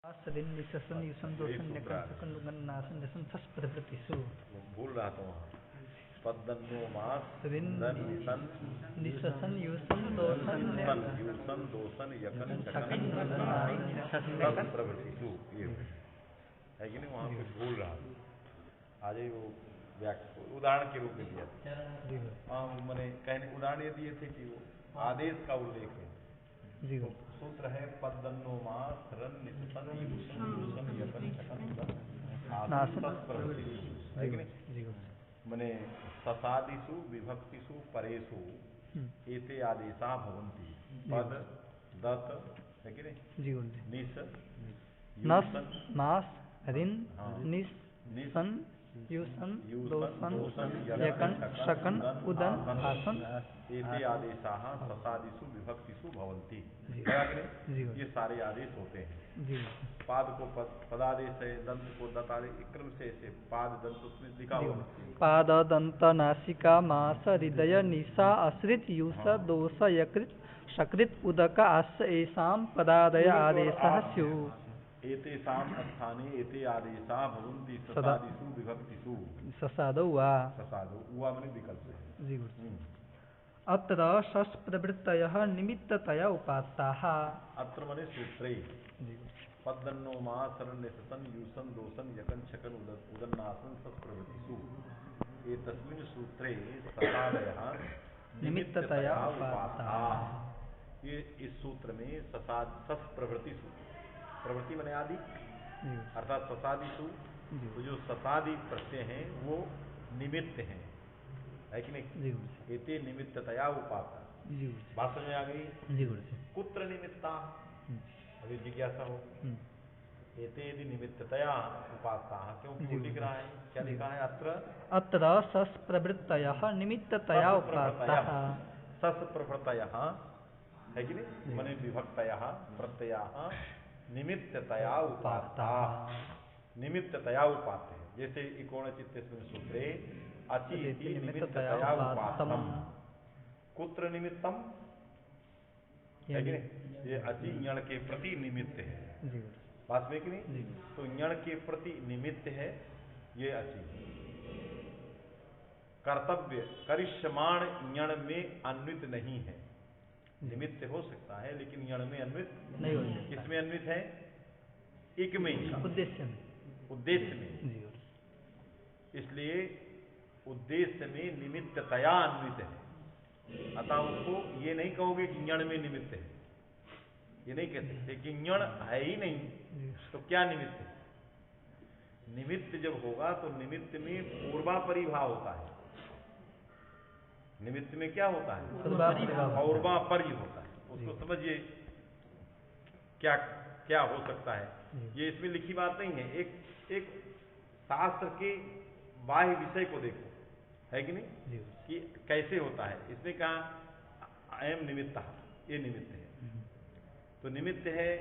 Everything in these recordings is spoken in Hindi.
सदिन निशन युसन दोषन नकन सकन लुगन नासन जसन थस पदप्रतिसु भूल रहा था वहाँ पद्दन्नो मास सदिन निशन निशन युसन दोषन युसन दोषन यकन सकन शकन नकन प्रवृत्तिसु ये है कि नहीं वहाँ पे भूल रहा था आज ही वो उदाहरण के रूप में दिया था हाँ मैंने कहने उदाहरण ये दिए थे कि वो आदेश का उल्लेख है तो सूत्र है पद्दन्नो मास रन निशन युसन दोषन यकन शकन आसन प्रवृत्तिसु है कि नहीं मने ससादिषु विभक्तिषु परेषु एते आदेशा भवन्ति पद दत है कि नहीं निस नस नास रिन निस सन युसन दोषन यकन शकन उदन आसन एते आदेशाः ससादिषु विभक्तिषु भवन्ति ये सारे आदेश होते हैं पाद को पदादेश है दंत को दतादेश क्रम से ऐसे पाद दंत उसमें लिखा हुआ पाद दंत नासिका मास हृदय निशा अश्रित युष दोष यकृत शकृत उदक आस एषां पदादय आदेशः स्युः एतेषां स्थाने एते आदेशा भवन्ति ससादिषु विभक्तिषु ससादौ वा माने विकल्प है अत्र षष् प्रवृत्तयः निमित्ततया उपात्ताः अत्र माने सूत्रे पद्दन्नो मास रन निशन युसन दोषन यकन शकन उदन्नासन सस् प्रवृत्तिषु एतस्मिन् सूत्रे ससादयः निमित्ततया उपात्ताः ये इस सूत्र में सस प्रवृत्तिषु प्रवृत्ति माने आदि अर्थात ससादिषु तो जो ससादि प्रत्यय हैं वो निमित्त हैं है कि नहीं एते निमित्ततया उपात्ता बात समझ में आ गई कुत्र निमित्ता अभी जिज्ञासा हो एते यदि निमित्ततया उपात्ता क्यों लिख रहा है क्या लिखा है अत्र सस प्रवृत्तयः निमित्ततया उपात्ताः सस प्रवृत्तयः है कि नहीं माने विभक्तयः प्रत्ययाः निमित्ततया उपात्ता निमित्ततया उपात्ते जैसे इकोण चित्तेस्मिन् सूत्रे अचि इति निमित्ततया उपात्तम् कुत्र निमित्तम है कि नहीं ये अचि यण के प्रति निमित्त है बात में कि नहीं तो यण के प्रति निमित्त है ये अचि कर्तव्य करिष्यमाण यण में अन्वित नहीं है निमित्त हो सकता है लेकिन यण में अन्वित नहीं हो सकता किसमें अन्वित है इक में उद्देश्य में इसलिए उद्देश्य में निमित्ततया अन्वित है अतः उसको ये नहीं कहोगे कि यण में निमित्त है ये नहीं कहते लेकिन यण है ही नहीं तो क्या निमित्त है निमित्त जब होगा तो निमित्त में पूर्वापरिभाव होता है निमित्त में क्या होता है पूर्वापर्य होता है उसको समझिए क्या क्या हो सकता है ये इसमें लिखी बात नहीं है एक शास्त्र के बाह्य विषय को देखो है कि नहीं कि कैसे होता है इसने कहा अयम निमित्त ये निमित्त है तो निमित्त है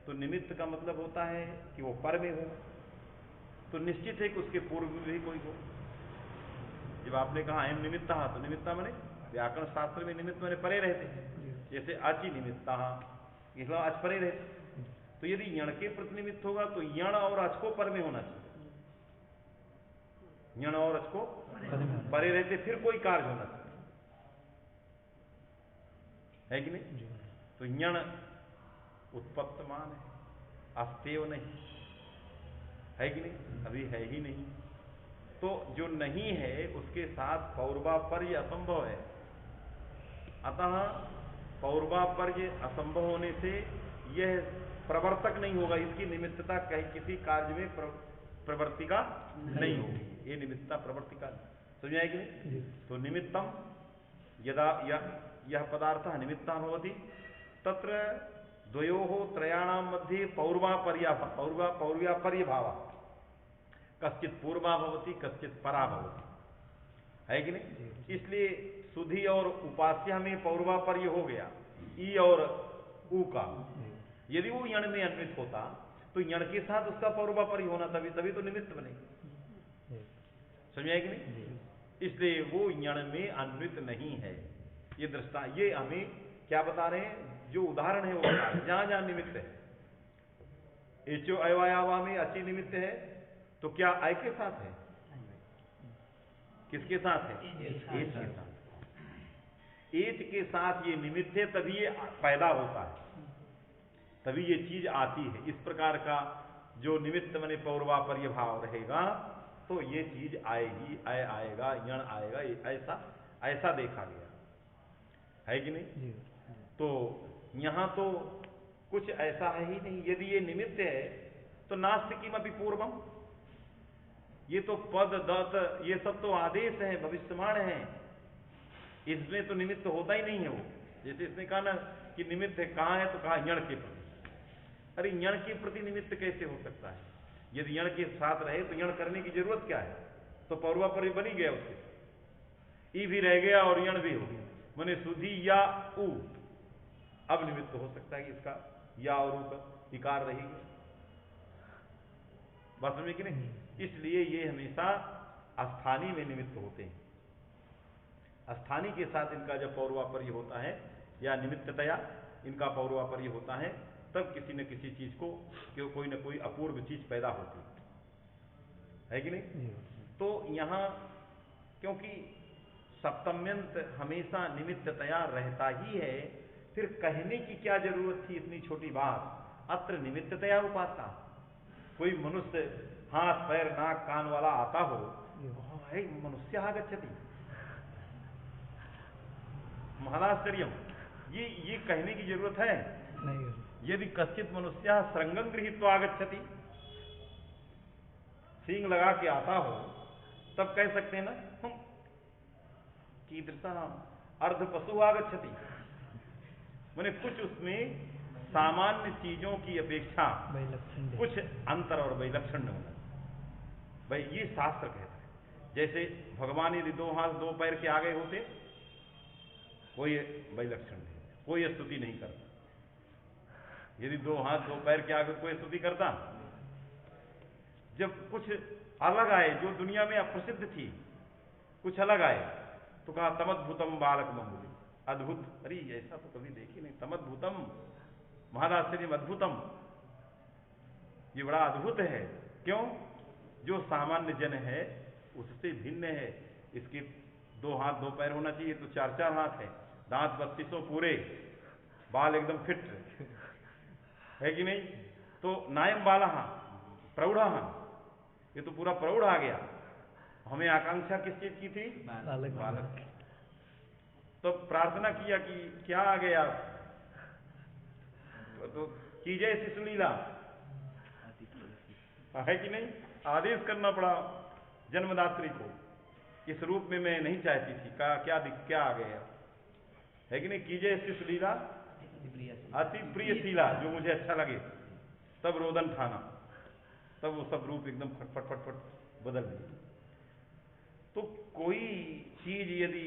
तो निमित्त का मतलब होता है कि वो पर में हो तो निश्चित है कि उसके पूर्व में भी कोई हो जब आपने कहा अयम निमित्ता तो निमित्ता माने व्याकरण शास्त्र में निमित्त माने परे रहते जैसे अचि निमित्ता इसलिए अच परे रहते तो यदि यण के प्रति निमित्त होगा तो यण और अच को पर में होना चाहिए यण और अच को परे रहते फिर कोई कार्य होना चाहिए है कि नहीं तो यण उत्पत्तमान है अस्तेव नहीं है कि नहीं अभी है ही नहीं तो जो नहीं है उसके साथ पौर्वापर्य असंभव है अतः पौर्वापर्य असंभव होने से यह प्रवर्तक नहीं होगा इसकी निमित्तता कहीं किसी कार्य में प्रवृत्ति का नहीं होगी ये निमित्तता प्रवृत्ति का समझ आएगी नहीं तो निमित्तम यदा यह पदार्थ निमित्ता भवति तत्र द्वयोः त्रयाणां मध्ये पौर्वापर्य भावः कश्चित पूर्वा भवति कश्चित परा भवति है कि नहीं इसलिए सुधि और उपास्य में पौर्वापर्य हो गया ई और ऊ का यदि वो यण में अन्वित होता तो यण के साथ उसका पौर्वापर्य होना तभी तो निमित्त बनेगा समझ आए कि नहीं इसलिए वो यण में अन्वित नहीं है ये दृष्टा ये हमें क्या बता रहे हैं जो उदाहरण है वो बता रहे हैं जहां जहां निमित्त है एचो अयवायावा में अची निमित्त है, तो क्या अय के साथ है? किसके साथ है? एच के साथ। एच के साथ ये निमित्त है, तभी ये पैदा होता है, तभी ये चीज आती है। इस प्रकार का जो निमित्त माने पौर्वापर्य भाव रहेगा तो ये चीज आएगी, अय आएगा, यण आएगा, ऐसा ऐसा देखा गया है कि नहीं? तो यहां तो कुछ ऐसा है ही नहीं। यदि ये निमित्त है तो नास्ति किमपि पूर्वम, ये तो पद दत्त ये सब तो आदेश है, भविष्यवाण है, इसमें तो निमित्त होता ही नहीं है वो। जैसे इसने कहा ना कि निमित्त है, कहां है, तो कहा यण के प्रति। अरे यण के प्रति निमित्त कैसे हो सकता है? यदि यण के साथ रहे तो यण करने की जरूरत क्या है? तो पौर्वापर्य बन ही गया, उसके ई भी रह गया और यण भी हो गया, माने सुधी या उ। अब निमित्त हो सकता है कि इसका या और उ का इकार रहेगी, बात समझे कि नहीं? इसलिए ये हमेशा अस्थानी में निमित्त होते हैं। अस्थानी के साथ इनका जब पौर्वापर्य होता है या निमित्ततया इनका पौर्वापर्य होता है, तब किसी न किसी चीज को कोई न कोई अपूर्व चीज पैदा होती है कि नहीं? तो यहां क्योंकि सप्तम्यंत हमेशा निमित्ततया रहता ही है, फिर कहने की क्या जरूरत थी इतनी छोटी बात? अत्र निमित्ततया उपासना। कोई मनुष्य हाथ पैर नाक कान वाला आता हो, भाई मनुष्य आगच्छति, महाराश्चर्यम, ये कहने की जरूरत है नहीं। यदि कश्चित मनुष्य श्रृंगं गृहीत्वा आगच्छति, सींग लगा के आता हो, तब कह सकते हैं ना कीदृशः अर्ध पशु आगच्छति, माने कुछ उसमें सामान्य चीजों की अपेक्षा कुछ अंतर और वैलक्षण होना। भाई ये शास्त्र कहता है। जैसे भगवान यदि दो हाथ दो पैर के आगे होते, कोई वैलक्षण नहीं, कोई स्तुति नहीं करता। यदि दो हाथ दो पैर के आगे कोई स्तुति करता, जब कुछ अलग आए जो दुनिया में अप्रसिद्ध थी, कुछ अलग आए तो कहा तमद्भुतम बालक मम्बुली, अद्भुत। अरे ऐसा तो कभी देखी नहीं, तमद्भुतम महाराश्चर्यम अद्भुतम, ये बड़ा अद्भुत है। क्यों? जो सामान्य जन है उससे भिन्न है। इसके दो हाथ दो पैर होना चाहिए, तो चार चार हाथ है, दांत 32 पूरे, बाल एकदम फिट है कि नहीं? तो नायम बाला प्रौढ़, ये तो पूरा प्रौढ़ आ गया। हमें आकांक्षा किस चीज की थी? बालक। तो प्रार्थना किया कि क्या आ गया, तो कीजिए शिशुलीला, है कि नहीं? आदेश करना पड़ा जन्मदात्री को, इस रूप में मैं नहीं चाहती थी, क्या आ गया, है कि नहीं? कीजिए शिशुलीला अति प्रिय शीला, जो मुझे अच्छा लगे। तब रोदन ठाना, तब वो सब रूप एकदम फटफट फटफट बदल दिए। तो कोई चीज यदि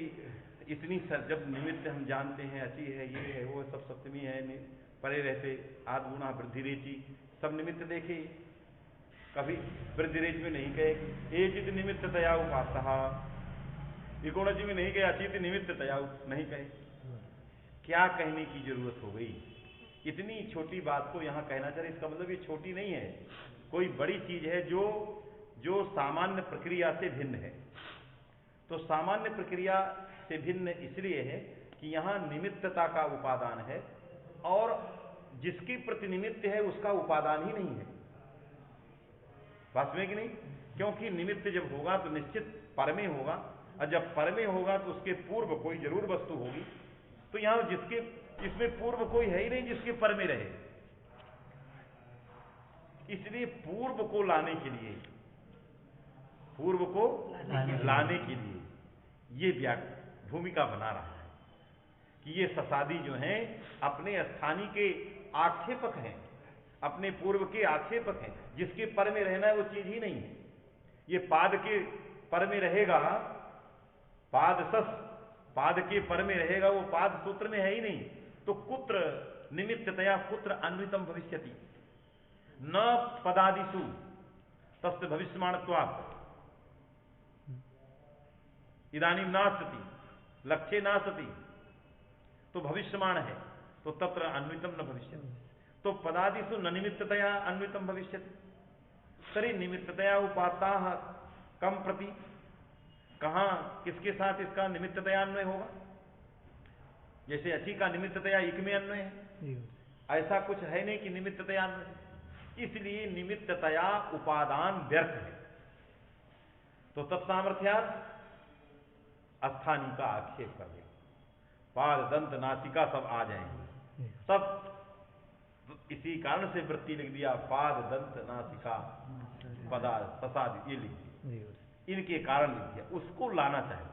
इतनी जब निमित्त हम जानते हैं, अची है, ये है, वो सब सप्तमी है, परे रहते आद गुणा वृद्धि रेची, सब निमित्त देखे, कभी वृद्धि रेच में नहीं कहे एचित निमित्त तया उपासहा, इकोणजी में नहीं कहे अचित निमित्त तया नहीं कहे। क्या कहने की जरूरत हो गई? इतनी छोटी बात को यहां कहना चाहिए। इसका मतलब ये छोटी नहीं है, कोई बड़ी चीज है जो सामान्य प्रक्रिया से भिन्न है। तो सामान्य प्रक्रिया से भिन्न इसलिए है कि यहां निमित्तता का उपादान है, और जिसकी प्रतिनिमित्त है उसका उपादान ही नहीं है। बात में कि नहीं? क्योंकि निमित्त जब होगा तो निश्चित पर में होगा, और जब पर में होगा तो उसके पूर्व कोई जरूर वस्तु होगी। तो यहां जिसके इसमें पूर्व कोई है ही नहीं जिसके पर में रहे, इसलिए पूर्व को लाने के लिए, पूर्व को लाने के लिए ये भूमिका बना रहा है कि ये ससादी जो हैं अपने स्थानी के आक्षेपक हैं, अपने पूर्व के आक्षेपक हैं। जिसके पर में रहना है वो चीज ही नहीं है। ये पाद के पर में रहेगा, पाद के पर में रहेगा, वो पाद सूत्र में है ही नहीं। तो कुत्र निमित्ततया कुत्र अन्वितम भविष्यति, न पदादिषु तस्य भविष्यमाणत्वात्, इदानीं नास्ति लक्ष्ये नास्ति, तो भविष्यमाण है, तो तत्र अन्वितम न भविष्यति। तो पदादिषु न निमित्ततया अन्वितम भविष्यति तर्हि निमित्ततया उपात्ताः कम प्रति, कहां किसके साथ इसका निमित्ततया अन्वय होगा? जैसे अची का निमित्ततया इक में अन्वय है, ऐसा कुछ है नहीं कि निमित्ततया अन्वय है। इसलिए निमित्ततया उपादान व्यर्थ है। तो तत्सामर्थ्यात् अस्थानी का आक्षेप कर देगा, पाद दंत नासिका सब आ जाएंगे, सब इसी कारण से वृत्ति लिख दिया, पाद दंत नासिका पदा प्रसाद ये लिख दिया, इनके कारण लिख दिया, उसको लाना चाहिए।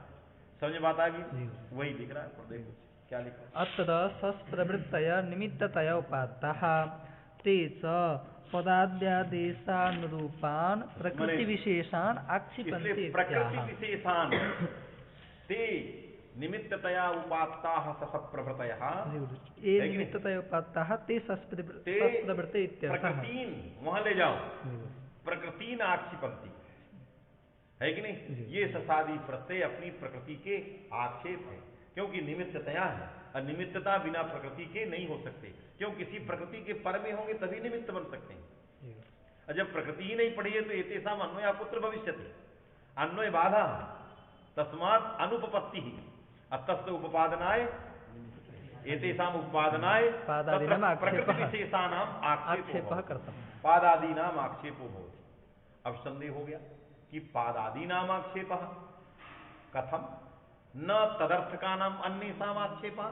समझ बात आ गई? वही लिख रहा है, देखो क्या लिखा। अत्र सस्प्रवृत्तया निमित्ततया उपात्ताः ते च पदाद्यादेशानुरूपान् प्रकृति विशेषान् आक्षिपन्ति। प्रकृति विशेषान् ते निमित्ततया उपात्ताः ससप्रभृतयः, ये निमित्ततया उपात्ताः ते सस्प्रवृत्ते इत्यर्थः। प्रकृतिन वहां ले जाओ, प्रकृतिन आक्षिपन्ति है कि नहीं? ये ससादी प्रत्यय अपनी प्रकृति के आक्षेप है, क्योंकि निमित्ततया है और निमित्तता बिना प्रकृति के नहीं हो सकते, क्यों किसी प्रकृति के पर में होंगे तभी निमित्त बन सकते हैं। और जब प्रकृति ही नहीं पड़ी है तो एतेषाम अन्वय कुत्र भविष्यति, अन्वय बाधा, तस्मात् अनुपपत्ति ही अतस्य उपपादनाय एतेषाम उपपादनाय प्रकृति विशेषानाम आक्षेपः कर्तव्यः, पादादीनाम आक्षेपो भवति। अब संदेह हो गया कि पादादीनाम आक्षेपः कथम, न तदर्थकानाम अन्येषाम आक्षेपः,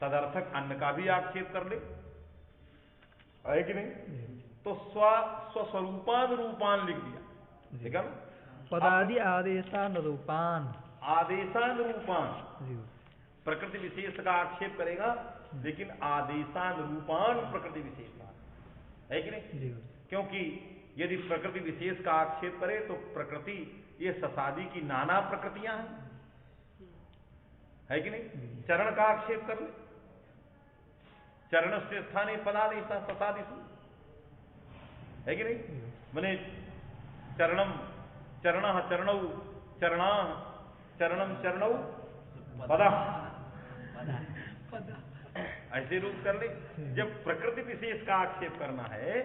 तदर्थक अन्य का भी आक्षेप कर ले, है कि नहीं? तो स्वस्वरूपानुरूपान लिख दिया, ठीक है ना? पदादि आदेशानुरूपान, आदेशानुरूपान प्रकृति विशेष का आक्षेप करेगा, लेकिन आदेशानुरूपान प्रकृति विशेष है कि नहीं? क्योंकि यदि प्रकृति विशेष का आक्षेप करे तो प्रकृति ये ससादी की नाना प्रकृतियां हैं, है कि नहीं? चरण का आक्षेप कर ले, चरण से स्थाने पदादेशा ससादिषु, है कि नहीं? माने चरणम चरणः चरणौ चरणाः चरणम चरणौ पदः, ऐसे रूप कर ले। जब प्रकृति विशेष का आक्षेप करना है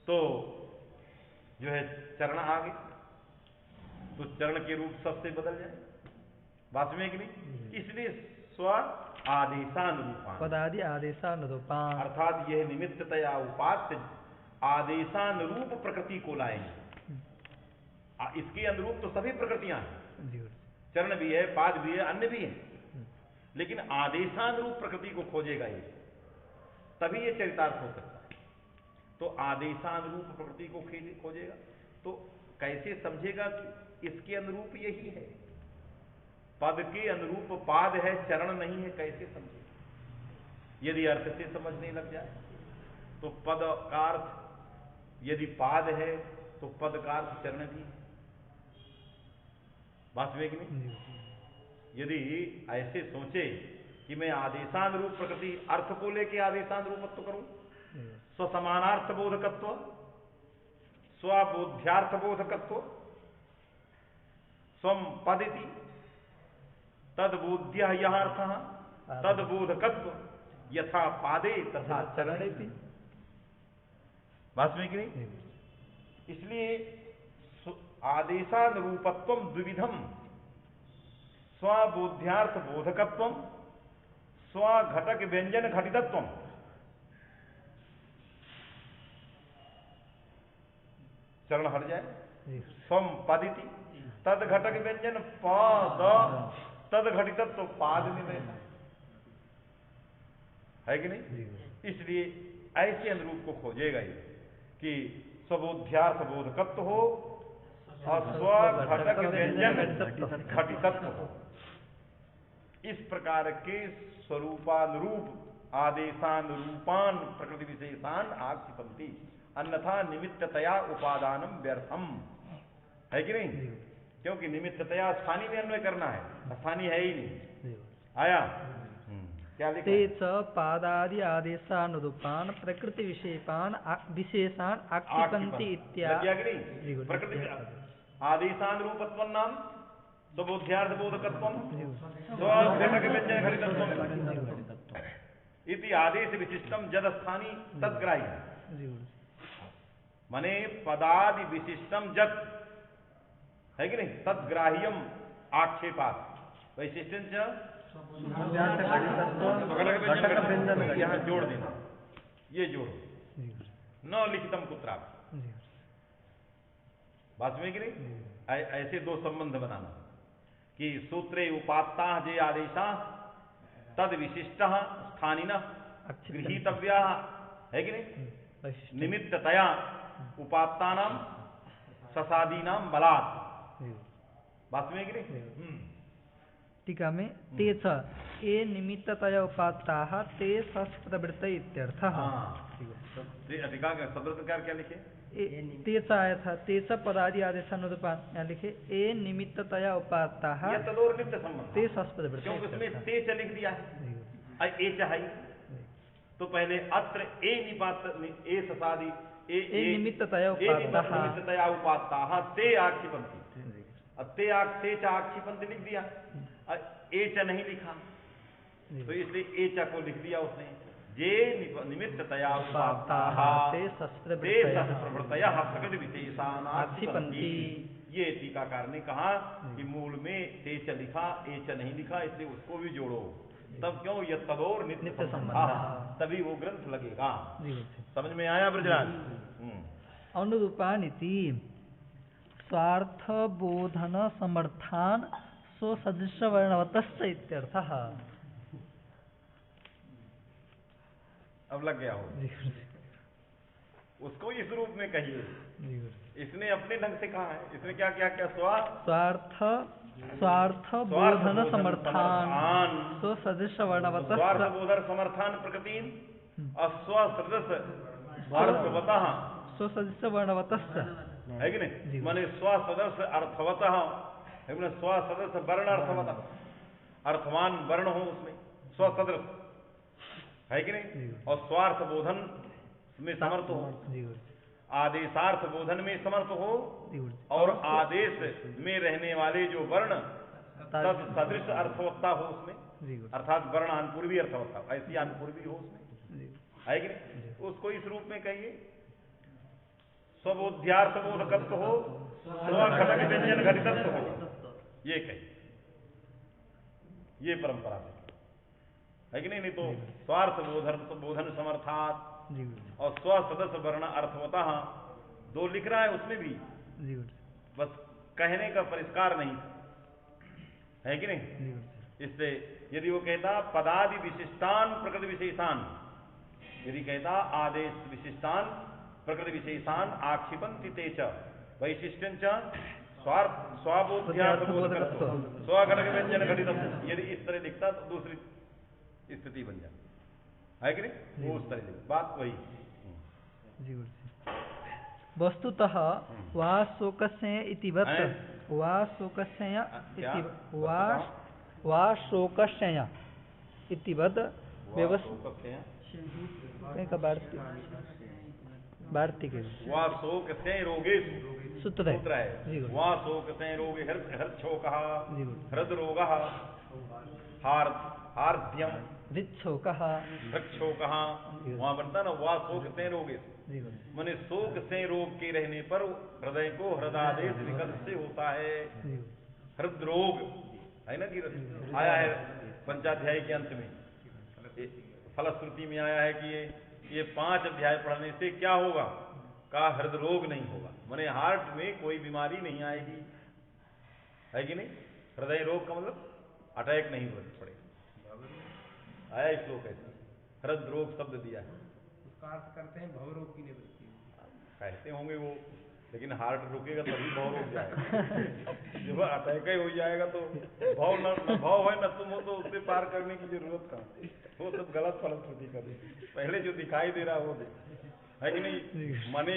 तो जो है चरण आगे, तो चरण के रूप सबसे बदल जाए, बात में कि नहीं? इसलिए स्व आदेशानुरूपान, पदादि आदेशानुरूपान, अर्थात यह निमित्ततया उपात्य आदेशानुरूप प्रकृति को लाएंगे। इसके अनुरूप तो सभी प्रकृतियां हैं, चरण भी है, पाद भी है, अन्य भी है, लेकिन आदेशानुरूप प्रकृति को खोजेगा ये, तभी ये चरितार्थ हो सकता है। तो आदेशानुरूप प्रकृति को खोजेगा तो कैसे समझेगा कि इसके अनुरूप यही है, पद के अनुरूप पाद है, चरण नहीं है, कैसे समझेगा? यदि अर्थ से समझने लग जाए तो पद का अर्थ यदि पाद है तो पद का अर्थ चरण भी है, बात में कि नहीं? यदि ऐसे सोचे कि मैं आदेशानुरूप प्रकृति अर्थ को लेके आदेशानुरूपत्व करूं, स्वसमानार्थ बोधकत्व, स्वबोध्यार्थ बोधकत्व, स्वम पदिति तद्बोध्य यह अर्थः तद्बोधकत्व यथा पादे तथा चरणे, बात में कि नहीं? इसलिए आदेशानुरूपत्व द्विविधम, स्वबोध्यार्थ बोधकत्व, स्वघटक व्यंजन घटितत्व। चरण हट जाए, स्वम पदिति तद घटक व्यंजन पद तद घटितत्व पाद निलय, है कि नहीं? इसलिए ऐसे अनुरूप को खोजेगा ये कि स्वबोध्यार्थ बोधकत्व हो और स्वघटक व्यंजन घटितत्व हो। इस प्रकार के स्वरूपानुरूप आदेशानुरूपान प्रकृति विशेषान आक्षिपन्ति, अन्यथा निमित्ततया उपादानम व्यर्थम, है कि नहीं? क्योंकि निमित्ततया स्थानीय में अन्वय करना है, स्थानीय है ही नहीं। आया क्या लिखा? ते च पादादि आदेशानुरूपान प्रकृति विशेषान आक्षिपन्ति इत्यादि। प्रकृति आदेशानुरूपत्व नाम स्वबोध्यार्थ बोधकत्व, स्वघटक व्यंजन घटितत्व, इति आदेश विशिष्टम जद स्थानी तदग्राह्य। जी गुरु माने पदादि विशिष्टम जद है कि नहीं, तदग्राह्यम आक्षेपात वैशिष्ट्यं च यहाँ जोड़ देना, ये जोड़ो, न लिखितम कुत्रापि। बात में कि नहीं, ऐसे दो संबंध बनाना कि सूत्रे उपात्ता जे आदेशा तद विशिष्ट स्थानिनः गृहीतव्या है कि नहीं, निमित्ततया उपात्तानां ससादीनां बलात्। बात में कि नहीं। टीका में ते च ये निमित्ततया उपात्ताः ते सस्प्रवृत्तय इत्यर्थः। टीका का सदृतकार क्या लिखे, ते च आया था, ते च पदादि आदेशानुरूपान, यहाँ लिखे ए निमित्ततया उपात्ताः ये तदोर नित्य संबंध, ते सस्प्रवृत्तय। क्योंकि उसमें ते च लिख दिया है, ए चाहे तो पहले अत्र ए निपात ए ससादी ए निमित्ततया उपात्ताः, निमित्ततया उपात्ताः ते आक्षिपन्ति, ते च आक्षिपन्ति लिख दिया, ए च नहीं लिखा, तो इसलिए ए च को लिख दिया उसने। जे निमित्ततया उपात्ताः ते सस्प्रवृत्तयः प्रकृति विशेषानाक्षिपन्ति। ये टीकाकार ने कहा कि मूल में ते च लिखा, ए च नहीं लिखा, इसलिए उसको भी जोड़ो, तब क्यों यह तदोर नित्य संबंध, तभी वो ग्रंथ लगेगा। समझ में आया ब्रजराज। अनुरूपानिति स्वार्थ बोधन समर्थान स्वसदृश वर्णवतश्च इत्यर्थः। अब लग गया हो, उसको इस रूप में कहिए, इसने अपने ढंग से कहा है, इसने क्या क्या क्या स्वार्थ बोधन समर्थान स्वसदृश वर्णवतश्च, स्वार्थ बोधन समर्थान प्रकृतिन अस्वसदृश अर्थवतः, स्वसदृश वर्णवतश्च है कि नहीं, माने स्वसदृश अर्थवतः है, स्वसदृश वर्ण अर्थवतः, अर्थवान वर्ण हो उसमें स्वसदृश है कि नहीं, और स्वार्थ बोधन में समर्थ हो, आदेशार्थ बोधन में समर्थ हो, और आदेश में रहने वाले जो वर्ण तद सदृश अर्थवत्ता हो उसमें, अर्थात वर्ण अनुपूर्वी अर्थवत्ता, ऐसी अनुपूर्वी हो उसमें, है कि नहीं, उसको इस रूप में कहिए। स्वबोध्यार्थ बोधकत्व हो, स्वघटक व्यंजन घटितत्व हो, ये कहिए, ये परंपरा है कि नहीं। नहीं तो स्वार्थ बोधन समर्थात और स्वसदस्य वर्ण अर्थवतः दो लिख रहा है उसमें भी, बस कहने का परिष्कार नहीं है कि नहीं। इससे यदि वो कहता पदादि विशिष्टान प्रकृति विशेषान, यदि कहता आदेश विशिष्टान प्रकृति विशेषान आक्षिपन्ति ते च वैशिष्ट्यं च स्वार्थ स्वाबोध्यार्थ बोधकत्व स्वघटक व्यंजन घटितत्व, यदि इस तरह लिखता तो दूसरी स्थिति बन जाती है कि नहीं, वो उस तरह लिखता, बात वही। वस्तुतः वा शोकस्य इतिवत्, वा शोकस्य वा शोकस्य इतिवत् व्यवस्था भारती के वा शोक से रोगे सूत्र है, वा शोक से रोगे हृदशोकः हृदरोगः हार्द्यम हृदशोकः हृदशोकः, वहां बनता ना वा शोक से रोगे, माने शोक से रोग के रहने पर हृदय को हृदयादेश विकल्प से होता है। हृदरोग है ना कि आया है पंचाध्याय के अंत में, फलश्रुति में आया है कि ये 5 अध्याय पढ़ने से क्या होगा, का हृदरोग नहीं होगा, माने हार्ट में कोई बीमारी नहीं आएगी, है कि नहीं। हृदय रोग का मतलब अटैक नहीं पड़ेगा, आया श्लोक ऐसा, हृदरोग शब्द दिया है, उसका अर्थ करते हैं भवरोग की निवृत्ति, कहते होंगे वो, लेकिन हार्ट रुकेगा तभी भाव रुक जाएगा। जब अटैक ही हो जाएगा तो भाव न भाव है न तुम हो, तो उससे पार करने की जरूरत कहाँ, वो सब गलत फलश्रुति कर, पहले जो दिखाई दे रहा वो दे, है कि नहीं। माने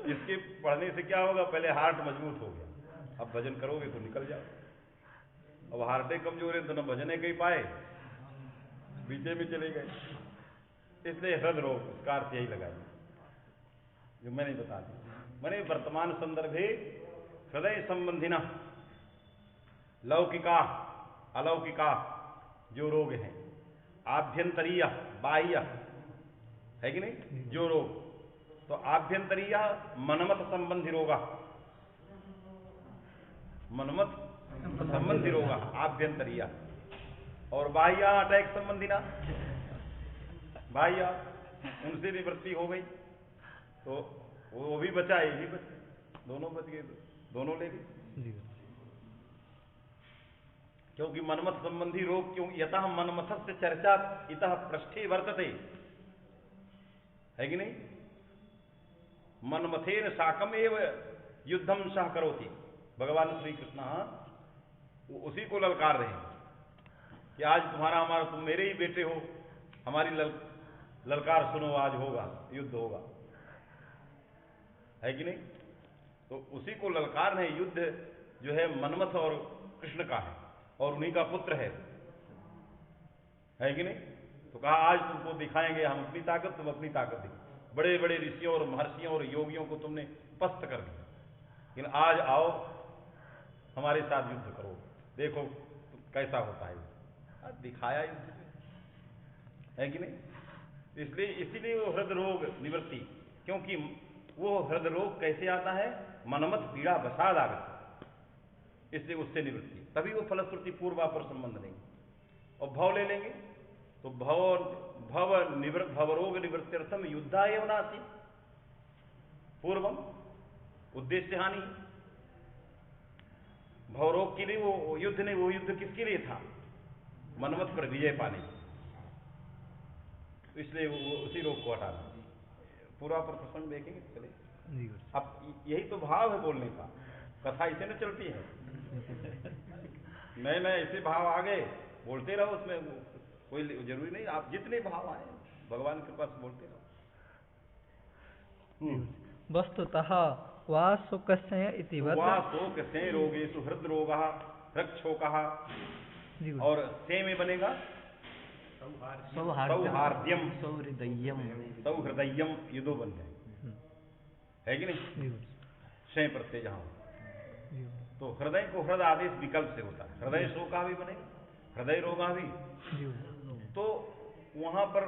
इसके पढ़ने से क्या होगा, पहले हार्ट मजबूत हो गया, अब भजन करोगे तो निकल जाओ, अब हार्टे कमजोर है तो न भजने कहीं पाए, बीचे में चले गए, इसलिए हृदय रोग उसका अर्थ यही लगाया जो मैंने बता दिया। मैंने वर्तमान संदर्भे हृदय संबंधिना लौकिका अलौकिका जो रोग हैं, आभ्यंतरीय बाह्य है कि नहीं, जो रोग। तो आभ्यंतरीय मनमत संबंधी रोगा, मनमत संबंधी रोगा आभ्यंतरीय, और बाह्य अटैक संबंधी ना, बाह्य उनसे निवृत्ति हो गई तो वो भी बचा, ये भी बचा, दोनों बच गए, दोनों ले गए। क्योंकि मनमथ संबंधी रोग, क्यों यतः मनमथस्य चर्चा इतः पृष्ठे वर्तते, है कि नहीं। मनमथेन साकम एव युद्धम सह करोति, भगवान श्री कृष्ण उसी को ललकार रहे हैं कि आज तुम्हारा हमारा, तुम मेरे ही बेटे हो, हमारी ललकार सुनो, आज होगा युद्ध होगा, है कि नहीं। तो उसी को ललकार है, युद्ध जो है मनमथ और कृष्ण का है और उन्हीं का पुत्र है कि नहीं। तो कहा आज तुमको दिखाएंगे हम अपनी ताकत, तुम अपनी ताकत दिखाओ। बड़े बड़े ऋषियों और महर्षियों और योगियों को तुमने पस्त कर दिया, लेकिन आज आओ हमारे साथ युद्ध करो, देखो कैसा होता है। आज दिखाया युद्ध, है कि नहीं। इसलिए इसीलिए वो हृदय रोग निवृत्ति, क्योंकि वो हृदय रोग कैसे आता है, मनमत पीड़ा बसाद आगत, इसलिए उससे निवृत्ति, तभी वो फलश्रुति पूर्वापर संबंध नहीं। और भव ले लेंगे तो भवरोग निवृत्त्यर्थम युद्धा एवं नास्ति पूर्वम, उद्देश्य हानि। भवरोग के लिए वो युद्ध नहीं, वो युद्ध किसके लिए था, मनमत पर विजय पाने, तो इसलिए वो उसी रोग को हटाना। पूरा पर प्रसंग देखेंगे चले। अब यही तो भाव है बोलने का, कथा इसे न चलती है, नए नए ऐसे भाव आ गए, बोलते रहो, उसमें कोई जरूरी नहीं, आप जितने भाव आए भगवान के पास बोलते रहो। वस्तुतः वा शोकस्य इति वद, वा शोकस्य रोगेषु हृदरोगः हृक्षोकः, और से में बनेगा सौहार्द्यम सौहृदयम, ये दो बन जाए, है कि नहीं। शय प्रत्यय जहां, तो हृदय को हृदय आदेश विकल्प से होता है, हृदय शोका भी बने, हृदय रोगा भी। तो वहां पर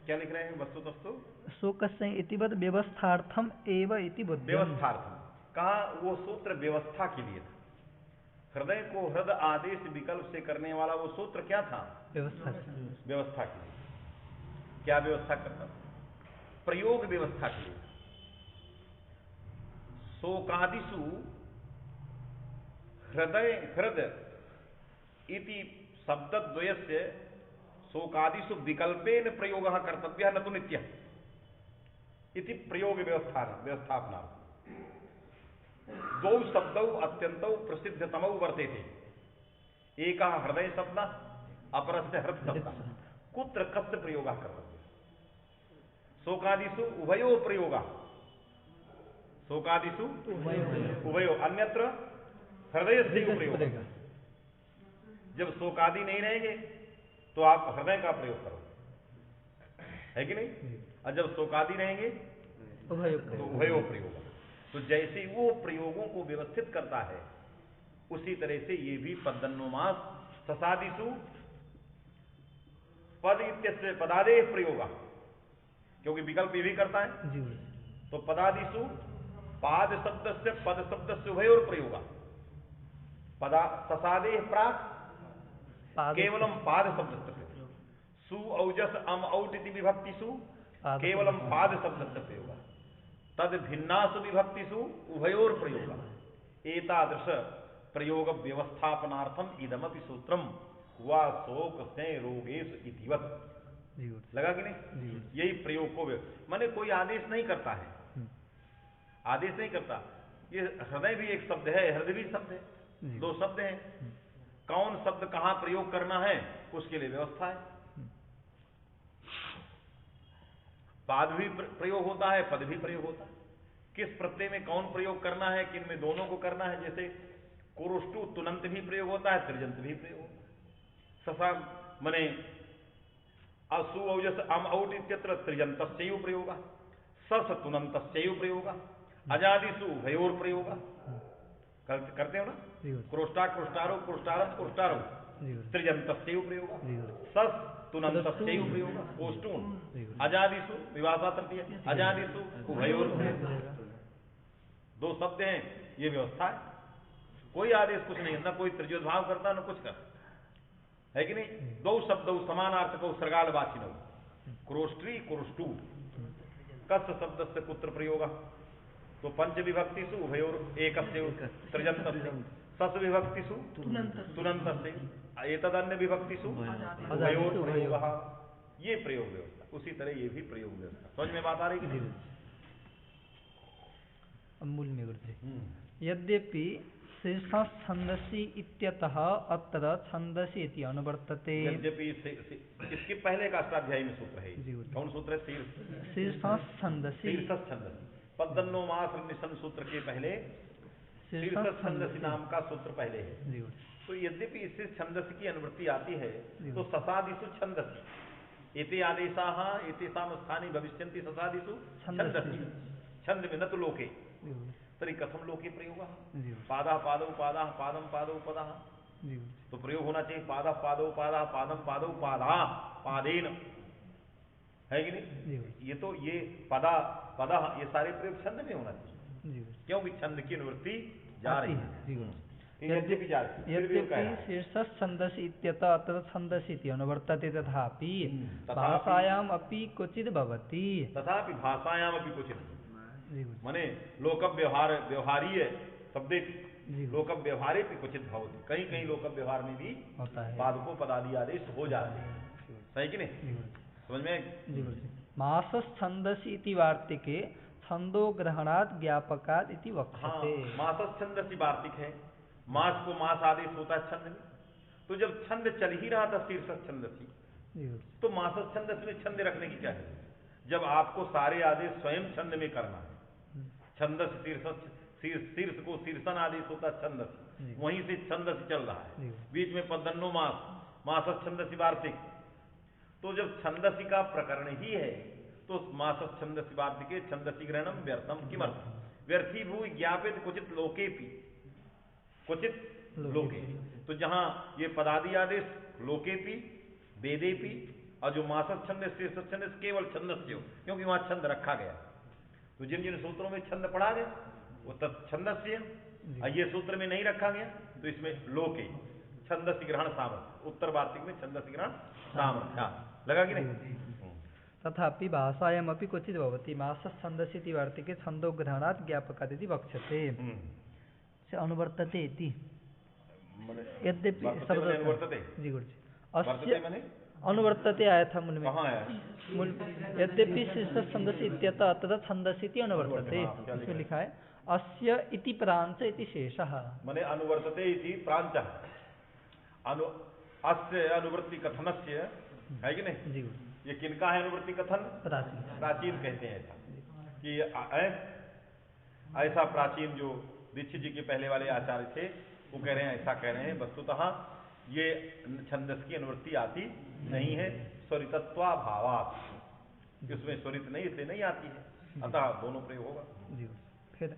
क्या लिख रहे हैं, वस्तुतस्तु शोकस्य इति वद व्यवस्थार्थम एव इति बुद्धि, व्यवस्थार्थम कहा, वो सूत्र व्यवस्था के लिए था। हृदय को हृदय आदेश विकल्प से करने वाला वो सूत्र क्या था, व्यवस्था, व्यवस्था के लिए। क्या व्यवस्था करता, प्रयोग व्यवस्था के लिए। शोकादिषु हृदय हृदय इति शब्दद्वयस्य शोकादिषु विकल्पेन प्रयोगः कर्तव्यः न तु नित्यः इति प्रयोग व्यवस्थापना। द्वौ शब्दौ अत्यन्तौ प्रसिद्धतमौ वर्तेते, एकः हृदय शब्दः अपरस्य हृत् शब्दः, कुत्र कस्य प्रयोगः कर्तव्यः। शोकादिषु उभयो प्रयोगः, शोकादिषु उभयो, अन्यत्र हृदयस्य प्रयोग। जब शोकादि नहीं रहेंगे तो आप हृदय का प्रयोग करोगे, है कि नहीं, और जब शोकादि रहेंगे तो उभयो प्रयोग। तो जैसे वो प्रयोगों को व्यवस्थित करता है, उसी तरह से ये भी पदन्वमास ससादिषु पद इत्यस्य पदादेह प्रयोग, क्योंकि विकल्प ये भी करता है। तो पदादिषु पाद शब्द से पद शब्द से उभयोर प्रयोग, पदा ससादेह प्राक केवलम पाद शब्द से, सु औजस अम औट इति विभक्तिषु केवलम पाद शब्द से प्रयोग, तद भिन्नासु विभक्तिषु उभयोर प्रयोग। एतादृश प्रयोग व्यवस्थापनार्थम इदमपि सूत्रम वा शोक से रोगेश इतिवत। लगा कि नहीं, यही प्रयोग को माने कोई आदेश नहीं करता है, आदेश नहीं करता। ये हृदय भी एक शब्द है, हृदय भी शब्द है, दो शब्द हैं, कौन शब्द कहां प्रयोग करना है उसके लिए व्यवस्था है। पाद भी प्रयोग होता है, पद भी प्रयोग होता है, किस प्रत्यय में कौन प्रयोग करना है, किन में दोनों को करना है। जैसे कुरुष्टु तुनंत भी प्रयोग होता है, त्रिजंत भी प्रयोग होता है। ससा मने असु औजस अम औट इत्यत्र त्रिजंतस्यैव प्रयोग, सस तुनंतस्यैव प्रयोग, अजादिषु उभयोर प्रयोग। करते हो ना, क्रोष्टा क्रोष्टारो क्रोष्टारम क्रोष्टारम त्रिजंतस्यैव प्रयोग, सस तुनन्तस्यैव प्रयोग ओष्टून अजादिषु विभाषा तृतीय अजादिषु उभयोर दो शब्द हैं, ये व्यवस्था है। कोई आदेश कुछ नहीं है, न कोई तृतीयोद्भाव करता न कुछ करता है कि नहीं। दो शब्द समानार्थक सर्गालवाचिनो क्रोष्ट्री क्रोष्टू कस्य शब्द से कुत्र प्रयोग तो पंच विभक्तिषु उभयोर एकस्य तृजन्तस्य सस विभक्तिषु तुनन्तस्य एतदन्य विभक्तिषु उभयोर प्रयोगः, ये प्रयोग व्यवस्था। उसी तरह ये भी प्रयोग व्यवस्था। समझ में बात आ रही है? मूल में गुरुजी यद्यपि शीर्षः छन्दसि इत्यतः अत्र छन्दसि इति अनुवर्तते। यद्यपि इसके पहले का अष्टाध्यायी में सूत्र है, कौन सूत्र है? शीर्षः छन्दसि। शीर्षः छन्दसि पद्दन्नो मास निशन सूत्र के पहले शीर्षः छन्दसि नाम का सूत्र पहले है। तो यद्यपि इससे छन्दस की अनुवृत्ति आती है तो ससादिषु छन्दसि एते आदेशाः एतेषां स्थाने भविष्यन्ति ससादिषु छन्दसि छंद में न तो लोके तरी कथम लोके प्रयोग पादा पादौ पादा पादम पादौ पदा, तो प्रयोग होना चाहिए पादा पादौ पादा पादम पादौ पादा पादेन, है कि नहीं? ये तो ये पदा पदा ये सारे प्रयोग छंद में होना चाहिए, क्योंकि छंद की अनुवृत्ति जा रही है। यद्यपि शीर्षः छन्दसि इत्यतः अत्र छन्दसि इति अनुवर्तते तथापि भाषायाम् अपि क्वचित् भवति। तथापि भाषायाम् अपि क्वचित् माने लोक व्यवहार व्यवहारीय शब्दे लोक व्यवहारे भी क्वचित भवति, कहीं कहीं लोक व्यवहार में भी होता है पादकों पदादि आदेश हो जाते हैं। सही कि नहीं? समझ में? मासस् छन्दसि इति वार्तिके छंदो ग्रहणात् ज्ञापकात् इति वक्ष्यते। मासस् छन्दसि वार्तिक है, मास को मास आदेश होता है छंद में। तो जब छंद चल ही रहा था शीर्षक छन्दसि तो मासस् छन्दस में छंद रखने की क्या है? जब आपको सारे आदेश स्वयं छंद में करना है, छंदस शीर्ष को शीर्षण आदेश होता है छंदस, वहीं से छंदस चल रहा है, बीच में पद्दन्नो मास मासस् छन्दसि वार्तिक। तो जब छंदसी का प्रकरण ही है तो मासस् छन्दसि वार्तिके छंदसि ग्रहणम व्यर्थम किमर्थम व्यर्थी भू ज्ञापित क्वचित लोकेपि क्वचित लोके। तो जहां ये पदादि आदेश लोकेपि वेदेपि और जो मासस् छंदस शीर्षक छंदस केवल छंदस्य हो, क्योंकि वहां छंद रखा गया। तो जिन जिन सूत्रों में छंद पढ़ा गया वो तत्छंदस्य, ये सूत्र में नहीं रखा गया तो इसमें लोके छंदसि ग्रहण सामर्थ्य, उत्तर वार्तिक में छंदसि ग्रहण सामर्थ्य लगा कि नहीं? तथापि भाषायाम् अपि क्वचित् भवति मासस् छन्दसि इति वार्तिके छन्दो ग्रहणात् ज्ञापकात् इति वक्ष्यते। से अनुवर्तते इति यद्यपि जी गुरुजी अस्य अनुवर्तते आया था मूल में। यद्यपि शीर्षः छन्दसि इत्यतः अत्र छन्दसि इति अनुवर्तते, इसमें लिखा है अस्य इति प्रांच इति शेषः। माने अनुवर्तते इति प्रांचः अस्य अनुवृत्ति कथनस्य, है कि नहीं? जी ये किनका है अनुवृत्ति कथन? प्राचीन कहते हैं ऐसा कि ऐसा प्राचीन जो दीक्षित जी के पहले वाले आचार्य थे वो कह रहे हैं, ऐसा कह रहे हैं। वस्तुतः ये छंदस की अनुवृत्ति आती नहीं है, स्वरितत्वाभावात्, इसमें स्वरित नहीं इसलिए नहीं आती है, अतः दोनों प्रयोग होगा। जी फिर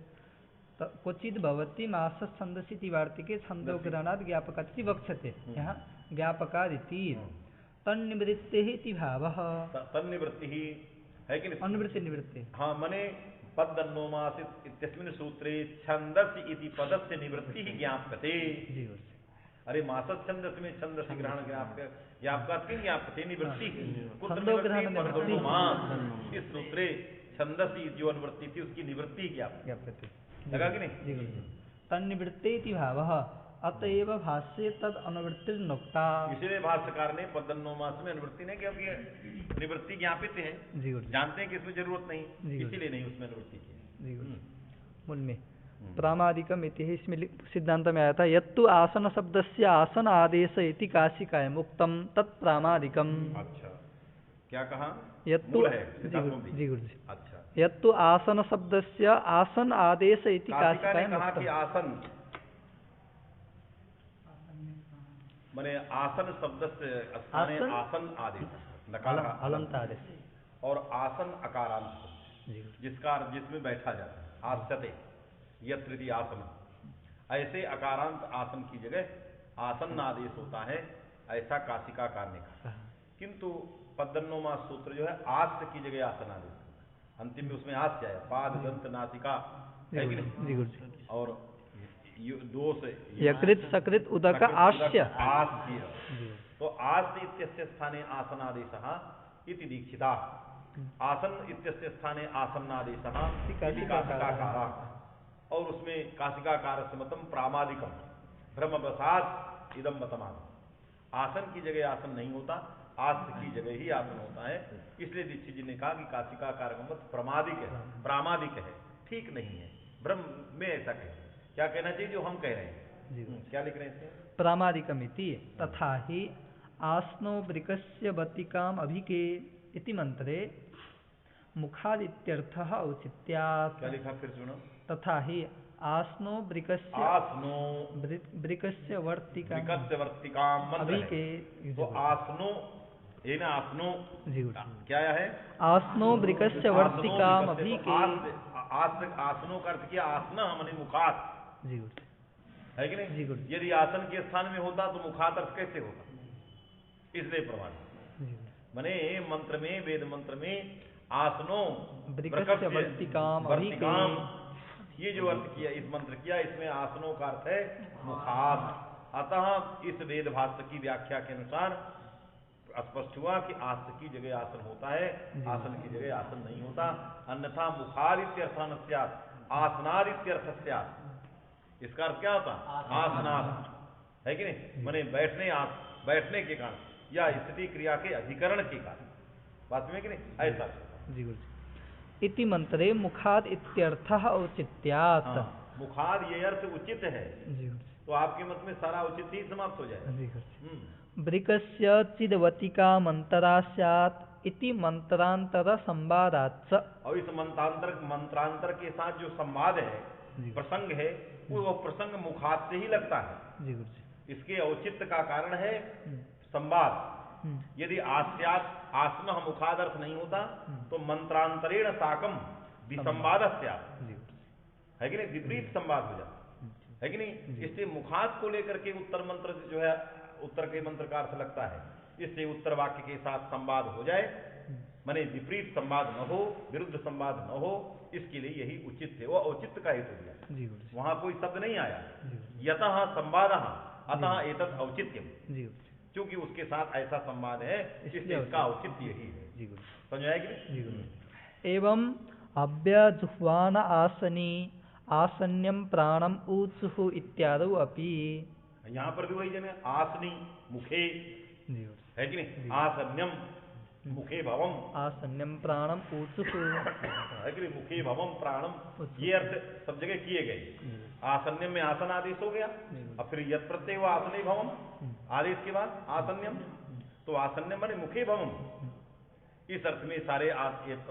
क्वचित् भवति मासस् छन्दसि इति वार्तिके छन्दो ग्रहणात् ज्ञापकात् इति वक्ष्यते। यहाँ ज्ञापकात् इति तन्निवृत्तेः इति भावः। तन्निवृत्तिः है कि नहीं? अनुवृत्ति निवृत्ति। हाँ, मने पद्दन्नो मास इत्यस्मिन् सूत्रे छन्दसि इति पदस्य निवृत्तिः ज्ञाप्यते। जी अरे मासस् छन्दस में छन्दस ग्रहण ज्ञापकात् किं ज्ञाप्यते? निवृत्ति छन्दो ग्रहण निवृत्ति। इस सूत्रे छन्दसि जो अनुवृत्ति थी उसकी निवृत्ति ज्ञाप्यते, लगा कि नहीं? तन्निवृत्ते इति भावः अतएव भाष्ये तद अनुवृत्तिर्नोक्ता। इसलिए भाष्यकार ने पद्दन्नो मास में अनुवृत्ति नहीं, क्योंकि निवृत्ति ज्ञापित है, जानते हैं कि इसमें जरूरत नहीं, इसीलिए नहीं उसमें अनुवृत्ति की। मूल में प्रामादिकम इति है, इसमें सिद्धांत में आया था यत्तु आसन शब्दस्य आसन आदेश इति काशिकायाम् उक्तम तत् प्रामादिकम। अच्छा, क्या कहा? यत्तु जी गुरुजी अच्छा, यत्तु आसन शब्दस्य आसन आदेश इति काशिकायाम् कहा कि आसन माने आसन शब्द से स्थाने आसन आदेश अलंत आदेश और आसन अकारांत जिसका जिसमें बैठा जाता है, आसते यत्रिति आसन, ऐसे अकारांत आसन की जगह आसन आदेश होता है, ऐसा काशिकाकार ने कहा। किंतु पद्दन्नोमा सूत्र जो है आस्य की जगह आसनादेश, अंतिम में उसमें आस्य है, पाद दंत नासिका है कि नहीं, और दोष यकृत सकृत उदक आस्य, तो आस्य इत्यस्य स्थाने आसनादेशः इति दीक्षिता, आसन इत्यस्य स्थाने आसन्नादेशः इति काशिकाकारः, और उसमें काशिकाकार से मतम प्रामादिकम ब्रह्मवसाद इदम मतमान, आसन की जगह आसन नहीं होता, आस्य की जगह ही आसन होता है। इसलिए दीक्षित जी ने कहा कि काशिकाकार का मत प्रमादिक है, प्रामादिक है, ठीक नहीं है। ब्रह्म में ऐसा कहें, क्या कहना चाहिए जो हम कह रहे हैं, क्या लिख रहे हैं? प्रामादिकमिति तथा ही आसनो वृकस्य वतिकाम अभिके इति मंत्रे मुखादित्यर्थः औचित्यात्। क्या लिखा फिर सुनो? तथा ही आसनो वृकस्य वृकस्य वर्तिकाम अभिके, तो आसनो ये ना आसनो क्या है? आसनो वृकस्य वर्तिकाम अभिके, आसनों का अर्थ किया आसना माने मुखात है कि नहीं? यदि आसन के स्थान में होता तो मुखात अर्थ कैसे होता? इसलिए प्रमाण माने मंत्र में, वेद मंत्र में आसनों वृकस्य वर्तिकाम अभिके, ये जो अर्थ किया इस मंत्र किया, इसमें आसनों का अर्थ है मुखात। अतः इस वेद भाष्य की व्याख्या के अनुसार स्पष्ट हुआ कि आस्य की जगह आसन होता है, आसन की जगह आसन नहीं होता। अन्यथा मुखादित्यर्थान स्यात् आसनादित्यर्थस्यात्, इसका अर्थ क्या होता? आसनाद है कि नहीं, माने बैठने के कारण या स्थिति क्रिया के अधिकरण के कारण, बात में कि नहीं, ऐसा जी इति मंत्रे मुखाद इत्यर्थः औचित्यात्। मुखाद ये अर्थ उचित है जी, तो आपके मत में सारा औचित्य ही समाप्त हो जाएगा। वृकस्य चिदवतिकामन्तरा स्यात् इति मंत्रांतर संवादात्। और इस मंत्रांतर के साथ जो संवाद है, प्रसंग है, वो प्रसंग मुखाद से ही लगता है। इसके औचित्य का कारण है संवाद। यदि आस्यात् आसन मुखाद अर्थ नहीं होता तो मंत्रांतरेण साकम विसंवाद है कि नहीं, विपरीत संवाद हो जाता है कि नहीं। इससे मुखाद को लेकर के उत्तर मंत्र जो है, उत्तर के मंत्र का अर्थ लगता है, इससे उत्तर वाक्य के साथ संवाद हो जाए, माने विपरीत संवाद न हो, विरुद्ध संवाद न हो, इसके लिए यही उचित है। वो औचित्य का हेतु दिया, वहां कोई शब्द नहीं आया। यतः संवादः अतः एतत् औचित्यम, क्योंकि उसके साथ ऐसा संवाद है, इसलिए इसका औचित्य यही है। समझ आएगी? एवं अव्यजुह्वान आसनी आसन्यम प्राणम ऊचुः इत्यादौ अपि। यहाँ पर भी वही जने आसनी मुखे है कि नहीं, आसन्यम मुखे भवम, आसन्यम प्राणम ऊचुः है कि नहीं, मुखे भवम प्राणम, ये अर्थ सब जगह किए गए। आसन्यम में आसन आदेश हो गया, अब फिर यत् प्रत्यय हुआ आसने भवम आदेश के बाद आसन्यम, तो आसन्यम माने मुखे भवम, इस अर्थ में सारे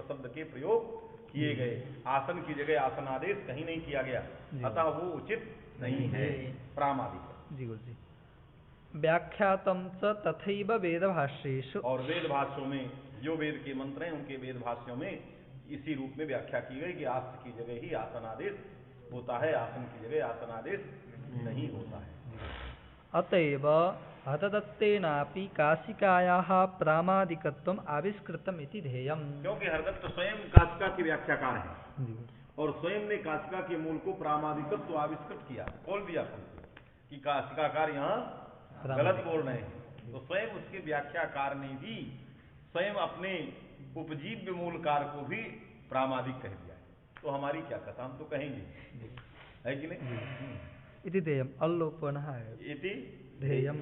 शब्द के प्रयोग किए गए। आसन की जगह आसन आदेश कहीं नहीं किया गया, अतः वो उचित नहीं है, प्रामादिक। जी गुरु जी। व्याख्यातम च तथैव वेद भाष्येषु, और वेद भाष्यों में जो वेद के मंत्र हैं उनके वेद भाष्यों में इसी रूप में व्याख्या की गई कि आसन की जगह ही आसन आदेश होता है, आसन की जगह आसन आदेश नहीं होता है। अतएव हरदत्तेनापि काशिकायाः प्रामादिकत्वम् आविष्कृतम् इति ध्येयम्। क्योंकि हरदत्त स्वयं काशिका के व्याख्याकार हैं और स्वयं ने काशिका के मूल को प्रामादिकत्व आविष्कृत किया, खोल दिया कि काशिकाकार यहाँ गलत बोल रहे हैं, तो स्वयं उसके व्याख्याकार ने भी स्वयं अपने उपजीव्य मूलकार को भी प्रामादिक कह दिया। तो हमारी क्या कथा, हम तो कहेंगे, है कि नहीं। इति ध्येयम्, अल्लोपनः है इति ध्येयम्,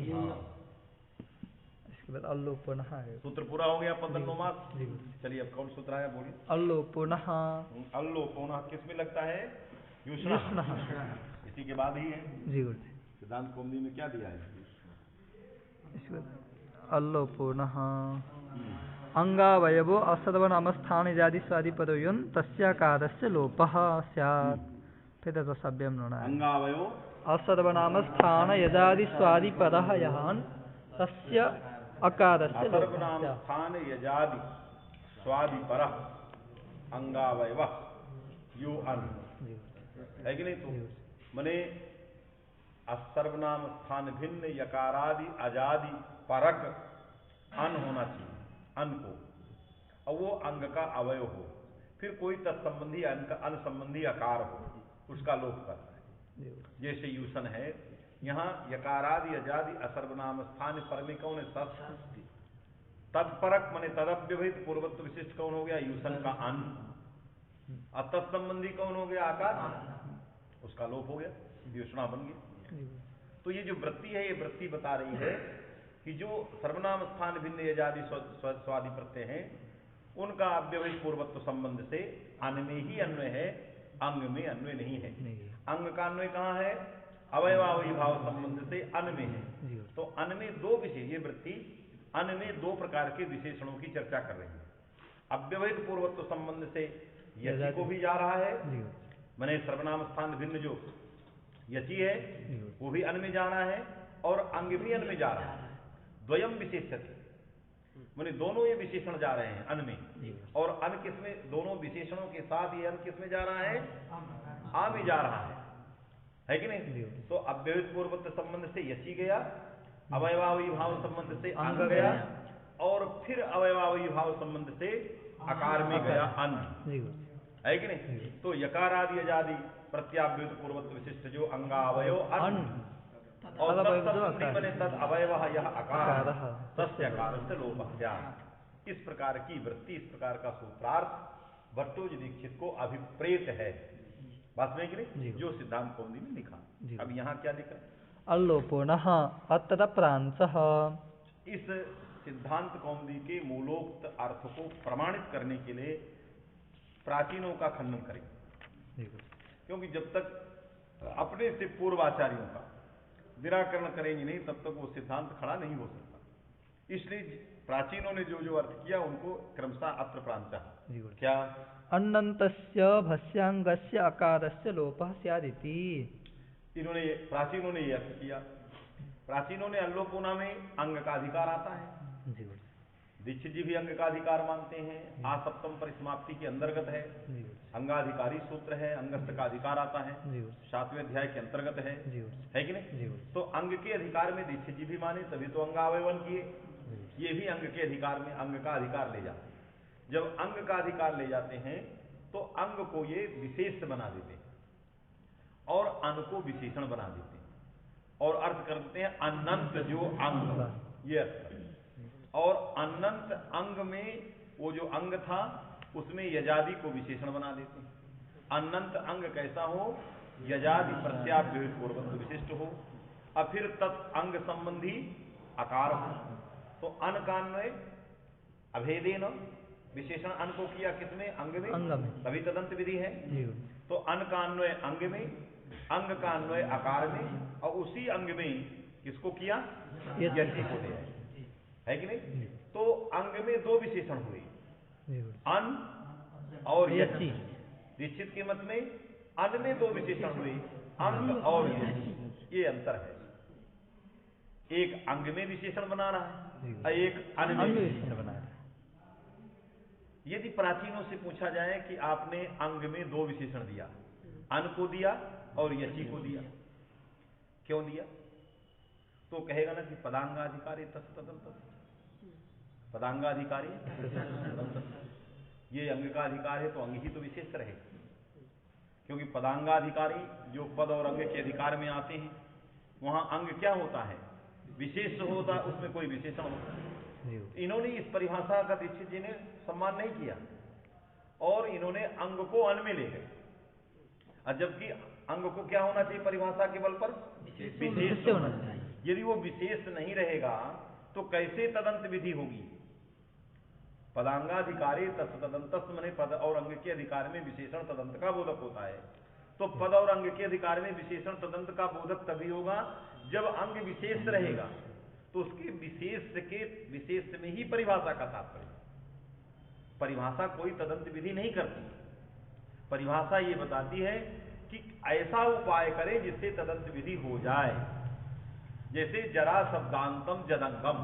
इसके बाद अल्लोपनः है। सूत्र पूरा हो गया 15 मास। चलिए अब कौन सूत्र आया, बोलिए। अल्लोपनः, अल्लोपनः किस में लगता है? युष्णः, इसी के बाद ही है जी गुरु जी। सिद्धांत कौमुदी में क्या दिया है? इसके बाद अल्लोपनः अंगावयवो असर्वनामस्थान इत्यादि स्वादिपदो युन् तस्याकारस्य लोपः स्यात्। फिर सभ्यम नोना अंगावयो असर्वनामस्थान यजादि स्वादिपदः यहान तस्य अकारस्य लोपः। असर्वनामस्थान यजादि स्वादिपरः अंगावयवः यो अन, है कि नहीं। तो मने असर्वनाम स्थान भिन्न यकारादि अजादि परक अन होना चाहिए, अन को, और वो अंग का अवयव हो, फिर कोई तत्संबंधी अन संबंधी आकार हो, उसका लोप करता है। जैसे यूसन है, यहाँ यकारादि अजादि असर्वनाम स्थान पर में कौन है? सस। तत्परक माने तदव्यवहित पूर्वत्व विशिष्ट कौन हो गया? यूसन का अन। अब तत्संबंधी कौन हो गया? आकार, उसका लोप हो गया, यूषणा बन गई। तो ये जो वृत्ति है, ये वृत्ति बता रही है कि जो सर्वनाम स्थान भिन्न यजादि स्वादि प्रत्यय हैं, उनका अव्यवहित पूर्वत्व संबंध से अन में ही अन्वय है, अंग में अन्वय नहीं है। अंग का अन्वय कहाँ है? अवयवावयी भाव संबंध से अन में है। तो अन में दो विशेष, ये वृत्ति अन में दो प्रकार के विशेषणों की चर्चा कर रही है। अव्यवहित पूर्वत्व संबंध से यति को भी जा रहा है, माने सर्वनाम स्थान भिन्न जो यति है वो भी अन में जा रहा है, और अंग भी अन में जा रहा है। द्वयम विशेषति, माने दोनों ये विशेषण जा रहे हैं अन में, और अन किसमें? दोनों विशेषणों के साथ ये अन किसमें जा रहा है? आ में जा रहा है कि नहीं? तो अव्यवहित पूर्वत्व संबंध से यची गया, अवयवावयी भाव संबंध से अंग गया, और फिर अवयवावयी भाव संबंध से आकार में गया अन, है कि नहीं? तो यकारादि अजादि प्रत्याव्युत पूर्वत्व विशिष्ट जो अंगावयो अन, और तत्संबंधी बने तद अवयव यह आकार, तस्य आकारस्य लोपः। इस प्रकार की वृत्ति, इस प्रकार का सूत्रार्थ भट्टोजी दीक्षित को अभिप्रेत है, बात में कि नहीं, जो सिद्धांत कौमुदी में लिखा। अब यहाँ क्या लिखा? अल्लोपो नः अत्र प्रांसः। इस सिद्धांत कौमुदी के मूलोक्त अर्थ को प्रमाणित करने के लिए प्राचीनों का खंडन करें, क्योंकि जब तक अपने से पूर्वाचार्यों का निराकरण करेंगे नहीं, तब तक वो सिद्धांत खड़ा नहीं हो सकता। इसलिए प्राचीनों ने जो जो अर्थ किया उनको क्रमशः अत्र प्रांतः क्या? अन्नन्तस्य भस्यांगस्य अकारस्य लोपः स्यादिति। इन्होंने प्राचीनों ने ये अर्थ किया। प्राचीनों ने अल्लोपोना में अंग का अधिकार आता है, दीक्षित जी भी अंग का अधिकार मानते हैं, आ सप्तम परिसमाप्ति के अंतर्गत है, अंगाधिकारी सूत्र है, अंगस्थ का अधिकार आता है, 7वें अध्याय के अंतर्गत है कि नहीं? तो अंग के अधिकार में दीक्षित जी भी माने, तभी तो अंगावयवन किए। ये भी अंग के अधिकार में अंग का अधिकार ले जाते हैं। जब अंग का अधिकार ले जाते हैं तो अंग को ये विशेष बना देते हैं और अन को विशेषण बना देते हैं, और अर्थ करते हैं अनंत जो अंग, ये अर्थ। और अनंत अंग में वो जो अंग था उसमें यजादि को विशेषण बना देते हैं। अनंत अंग कैसा हो? यजादि प्रत्याव्युत पूर्वत्व विशिष्ट हो, और फिर तत् अंग संबंधी आकार हो। तो अन का अन्वय अभेदेन विशेषण अन को किया किसमें? अंग में, तभी तदंत विधि है। तो अन का अन्वय अंग में, अंग का अन्वय आकार में, और उसी अंग में किसको किया? यति को दिया, है कि नहीं? तो अंग में दो विशेषण हुए, अन और यति। दीक्षित के मत में अन में दो विशेषण हुए, अंग और यति। ये अंतर है, एक अंग में विशेषण बना रहा है और एक अन में विशेषण बना रहा है। यदि प्राचीनों से पूछा जाए कि आपने अंग में दो विशेषण दिया, अन को दिया और यति को दिया, क्यों दिया? तो कहेगा ना कि पदांगाधिकारी तत्तदंत, पदांगाधिकारी ये अंग का अधिकार है तो अंग ही तो विशेष रहे, क्योंकि पदांगाधिकारी जो पद और अंग के अधिकार में आते हैं वहां अंग क्या होता है? विशेष होता, उसमें कोई विशेषण होता है। इन्होंने इस परिभाषा का दीक्षित जी ने सम्मान नहीं किया और इन्होंने अंग को अन में ले गए, जबकि अंग को क्या होना चाहिए परिभाषा के बल पर? विशेष होना चाहिए। यदि वो विशेष नहीं रहेगा तो कैसे तदंत विधि होगी? पदांगाधिकारी तत्तदंतस्थ माने पद और अंग के अधिकार में विशेषण तदंत का बोधक होता है। तो पद और अंग के अधिकार में विशेषण तदंत का बोधक तभी होगा जब अंग विशेष रहेगा, तो उसके विशेष में ही परिभाषा का तात्पर्य। परिभाषा कोई तदंत विधि नहीं करती, परिभाषा ये बताती है कि ऐसा उपाय करें जिससे तदंत विधि हो जाए। जैसे जरा शब्दांतम जदंगम,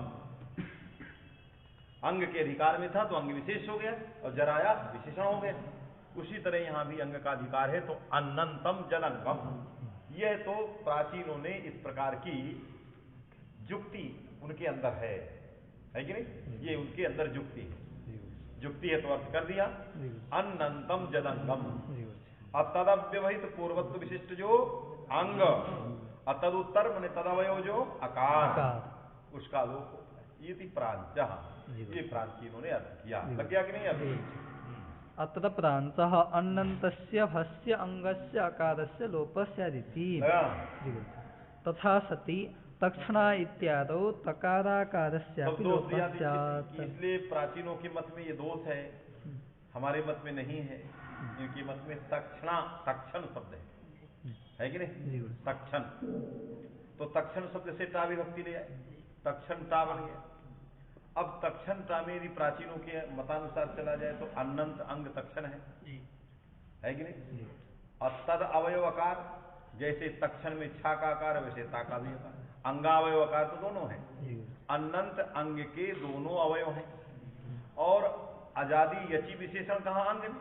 अंग के अधिकार में था तो अंग विशेष हो गया और जराया विशेषण हो गया। उसी तरह यहां भी अंग का अधिकार है तो अनंतम जदंगम। यह तो प्राचीनों ने इस प्रकार की युक्ति उनके अंदर है है कि नहीं? ये उनके अंदर जुक्ति है, जुक्ति है तो अर्थ कर दिया। अनंतम जदंगम, अतदव्यवहित पूर्वत्व विशिष्ट जो अंग, अतदुत्तर माने तदवयव जो आकार, उसका लोप होता है। ये थी प्रांच, ये प्रांच की इन्होंने अर्थ किया। लग गया कि नहीं अर्थ? अत्र प्रांतः अनन्तस्य भस्य अंगस्य अकारस्य लोपस्यादिति। तथा सति तक्षणा इत्यादौ तकाराकारस्यापि लोपः स्यात्। इसलिए प्राचीनों के मत में ये दोष है, हमारे मत में नहीं है। इनके मत में तक्षणा, तक्षण शब्द है कि नहीं? तक्षण, तो तक्षण शब्द से टा विभक्ति ले आए, तक्षण टा बन गया। अब तक्षण टा में यदि प्राचीनों के मतानुसार चला जाए तो अनंत अंग तक्षण है कि नहीं? और तद अवयव आकार, जैसे तक्षण में छा का आकार वैसे ता का भी आकार, अंगावयव आकार तो दोनों है। अनंत अंग के दोनों अवयव हैं। और आजादी यची विशेषण कहा? अंग में,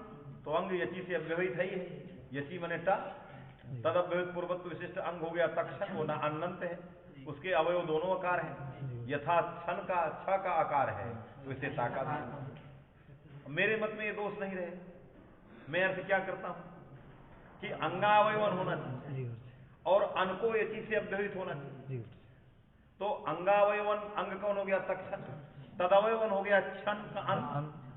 तो अंग यची से अव्यवहित है ही है। यची मने टा, तद अव्यवहित पूर्वत्व विशिष्ट अंग हो गया तक्षण, वो ना अनंत है, उसके अवयव दोनों आकार हैं। यथा छन का छ का आकार है वैसे ता का भी। मेरे मत में ये दोष नहीं रहे। मैं अर्थ क्या करता हूं कि अंगावयवन होना चाहिए और अन को यची से अव्यवहित होना चाहिए। तो अंगावयवन अंग कौन हो गया? तक्षण। तदवयवन हो गया क्षण का अन,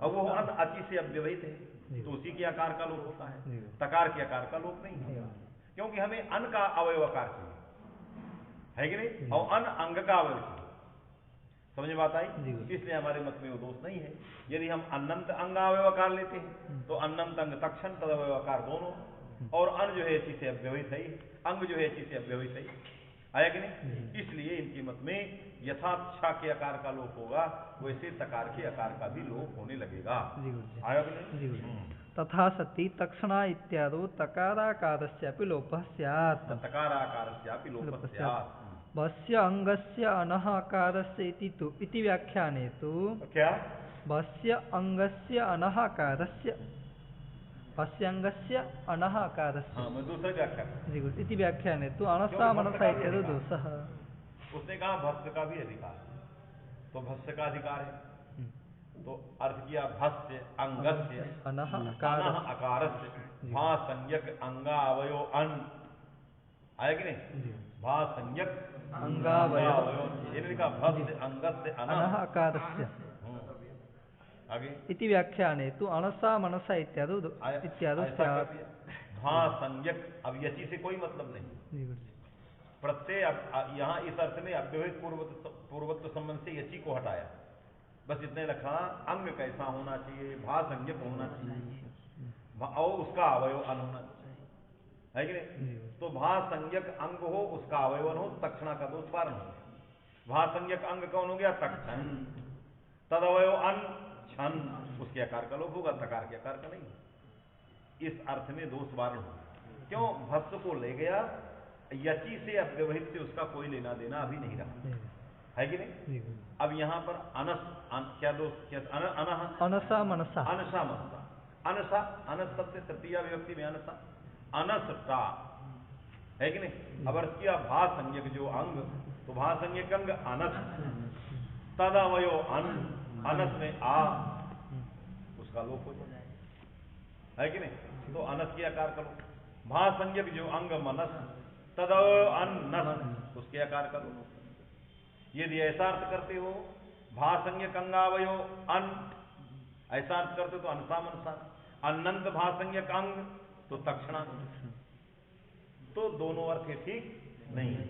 और वो अन अति से अव्यवहित है, तो उसी के आकार का लोप होता है, तकार के आकार का लोप नहीं है। क्योंकि हमें अन का अवयव आकार चाहिए, है कि नहीं? और अन अंग का अवयव चाहिए। समझ बात आई? इसलिए हमारे मत में वो दोष नहीं है। यदि हम अनंत अंगावयव आकार लेते हैं तो अनंत अंग तक्षण, तदवयव आकार दोनों, और अन जो है इसी से अव्यवहित है, अंग जो है इसी से अव्यवहित है, आया कि नहीं? इसलिए इनके मत में यथा छा के आकार का लोप होगा वैसे तकार के आकार का भी लोप होने लगेगा। आया कि नहीं? तथा सति तक्षणा इत्यादौ तकाराकारस्यापि लोपः स्यात्। तकाराकारस्यापि लोपः स्यात्। भस्य अंगस्य अनः आकारस्य इति तु इति व्याख्याने तु क्या? भस्य अंगस्य अनः आकारस्य, भस्य अंगस्य अनः आकारस्य, हाँ, मैं दूसरा व्याख्या इति व्याख्याने तु अनसा मनसा इत्यादि दोषः। उसने कहा भस्य का भी अधिकार, तो भस्य का अधिकार है, तो अर्थ किया भस्य अंगस्य अनः अकारस्य भा संज्ञक अंगावयो अन, आया कि नहीं? भा संज्ञक अंगावयो, इन्होंने कहा भस्य अंगस्य अनः आकारस्य आगे इति व्याख्याने तु अनसा मनसा इत्यादि स्यात्। भा संज्ञक, अब यची से कोई मतलब नहीं, प्रत्यय यहाँ इस अर्थ में अव्यवहित पूर्वत्व संबंध से यची को हटाया, बस इतने रखा अंग कैसा होना चाहिए, भा संज्ञक होना चाहिए और उसका अवयव अन होना चाहिए, है कि नहीं? तो भा संज्ञक अंग हो उसका अवयवन हो, तक्षणा का दोष वारण हो। भा संज्ञक अंग कौन हो गया? तक्षण। तद अवयव अन क्षण, उसके आकार का लोप होगा, तकार के आकार का नहीं। इस अर्थ में दोष वारण हो। क्यों? भस्य को ले गया, यची से अव्यवहित से उसका कोई लेना देना अभी नहीं रहा, है कि नहीं? अब यहाँ पर अनस क्या दोष? क्या अनः अनसा मनसा, अनसा मनसा, अनसा अनस शब्द तृतीया विभक्ति में अनसा, अनसता, है कि नहीं? अब अर्थ किया भा संज्ञक जो अंग, तो भा संज्ञक अंग अनस, तदवयो अन, अनस में आ, उसका लोप हो जाए, है कि नहीं? तो अनस के आकार का लोप। भा संज्ञक जो अंग मनस, तदवयो अन नस, उसके आकार का लोप। यदि ऐसा अर्थ करते हो भा संज्ञक अंगावयो अन, ऐसा अर्थ करते तो अनसा मनसा, अनंत भा संज्ञक अंग तो तक्षणा, तो दोनों अर्थ ठीक नहीं है।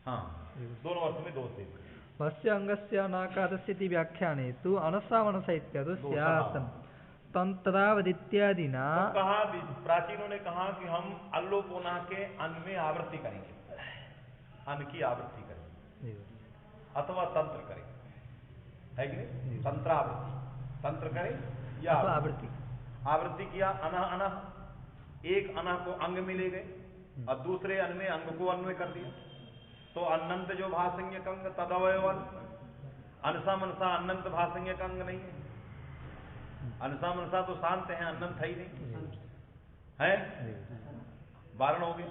हाँ, दोनों अर्थ में दोष देते। भस्य अंगस्य अनाकारस्य इति व्याख्याने तु अनसा मनसा इत्यादि स्यात्। तंत्रावदित्यादिना कहा, प्राचीनों ने कहा कि हम अल्लोपोना के अन में आवृत्ति करेंगे, अन की आवृत्ति करेंगे अथवा तंत्र करें, है कि नहीं? तंत्रावृत्ति, तंत्र करें या आवृत्ति। आवृत्ति किया अनः अनः, एक अनः को अंग में ले गए और दूसरे अन में अंग को अन्वय कर दिया, तो अनंत जो भासंज्ञक अंग तदवयवन, अनसा मनसा अनंत भासंज्ञक अंग नहीं है। अनसा मनसा तो शांत है, अनंत है ही नहीं, है वारण हो गया।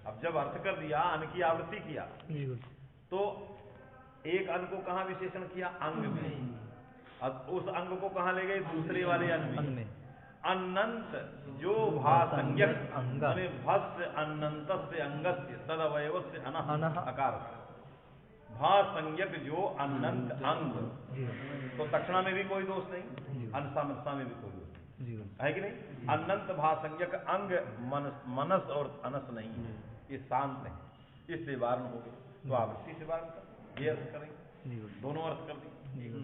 अब जब अर्थ कर दिया, अन की आवृत्ति किया, तो एक अंग को कहाँ विशेषण किया? अंग में। अब उस अंग को कहाँ ले गए? दूसरे वाले अंग में। अनंत जो भासंज्ञक माने भस्य अनंतस्य अंगस्य तद अवयवस्य अनः अकार भासंज्ञक जो अनंत अंग, तो दक्षिणा में भी कोई दोष नहीं, अनसा मनसा में भी कोई दोष नहीं है कि नहीं? अनंत भासंज्ञक अंग मनस और अनस नहीं है, ये शांत है, इससे वारण हो गए, तो आवृत्ति से वारण कर ये अर्थ करेंगे, दोनों अर्थ कर देंगे।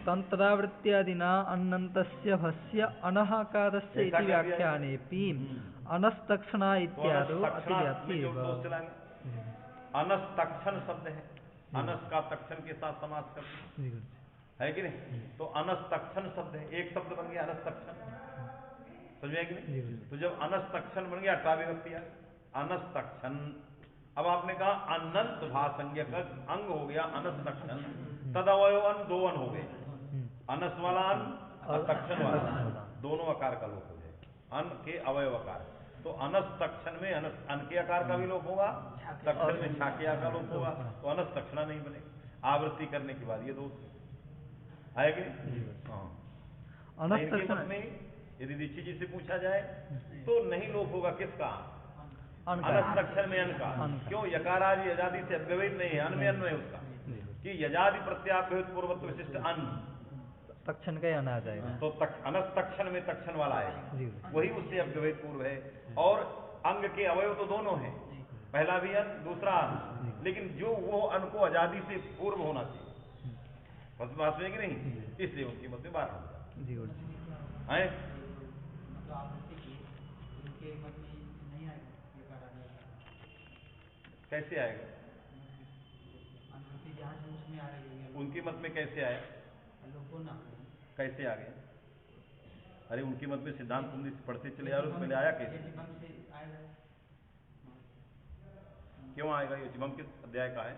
तंत्रावृत्त्यादिना अनन्तस्य भस्य अनहकारस्य इति व्याख्यानेपि अनस्तक्षणा इत्यादो अतिव्याप्ति एव। अनस्तक्षण शब्द है, अनस का तक्षण के साथ समास करते है कि नहीं? तो अनस्तक्षण शब्द है, एक शब्द बन गया अनस्तक्षण, समझे कि नहीं? तो जब अनस्तक्षण बन गया अटा विभक्ति आ अनस्तक्षण। अब आपने कहा अनंत भासंज्ञक अंग हो गया अनस्तक्षण, तद अवयव दो अन हो गए, अनस वाला अन और तक्षण वाला दोनों आकार का लोप हो जाए, अन के अवयव आकार। तो अनस तक्षण में अनस अन के आकार का भी लोप होगा, तक्षण में छा के आकार का लोप होगा, तो अनस तक्षणा नहीं बनेगा। आवृत्ति करने के बाद ये दोष है कि नहीं? में यदि दीक्षित जी से पूछा जाए तो नहीं लोप होगा किसका? अनस तक्षण में अन का। क्यों? यकारादि यजादि से अव्यवहित नहीं है, अन में अन्वय उसका कि यजादि प्रत्याभ्युत पूर्वत्व विशिष्ट अन तक्षण का अन आ जाएगा, तो अनस तक्षण में तक्षण वाला है, वही उससे अव्यवहित पूर्व है। और अंग के अवयव तो दोनों हैं, पहला भी अन दूसरा अन, लेकिन जो वो अन को आजादी से पूर्व होना चाहिए, बस बात है कि नहीं? इसलिए उनकी मत में बात हो जाती है। कैसे आएगा? उनकी मत में कैसे आया? कैसे आ गया? अरे उनकी मत में सिद्धांत कुंडी पढ़ते चले आ रहे, उसमें आया कैसे? क्यों आएगा? ये चिमम किस अध्याय का है?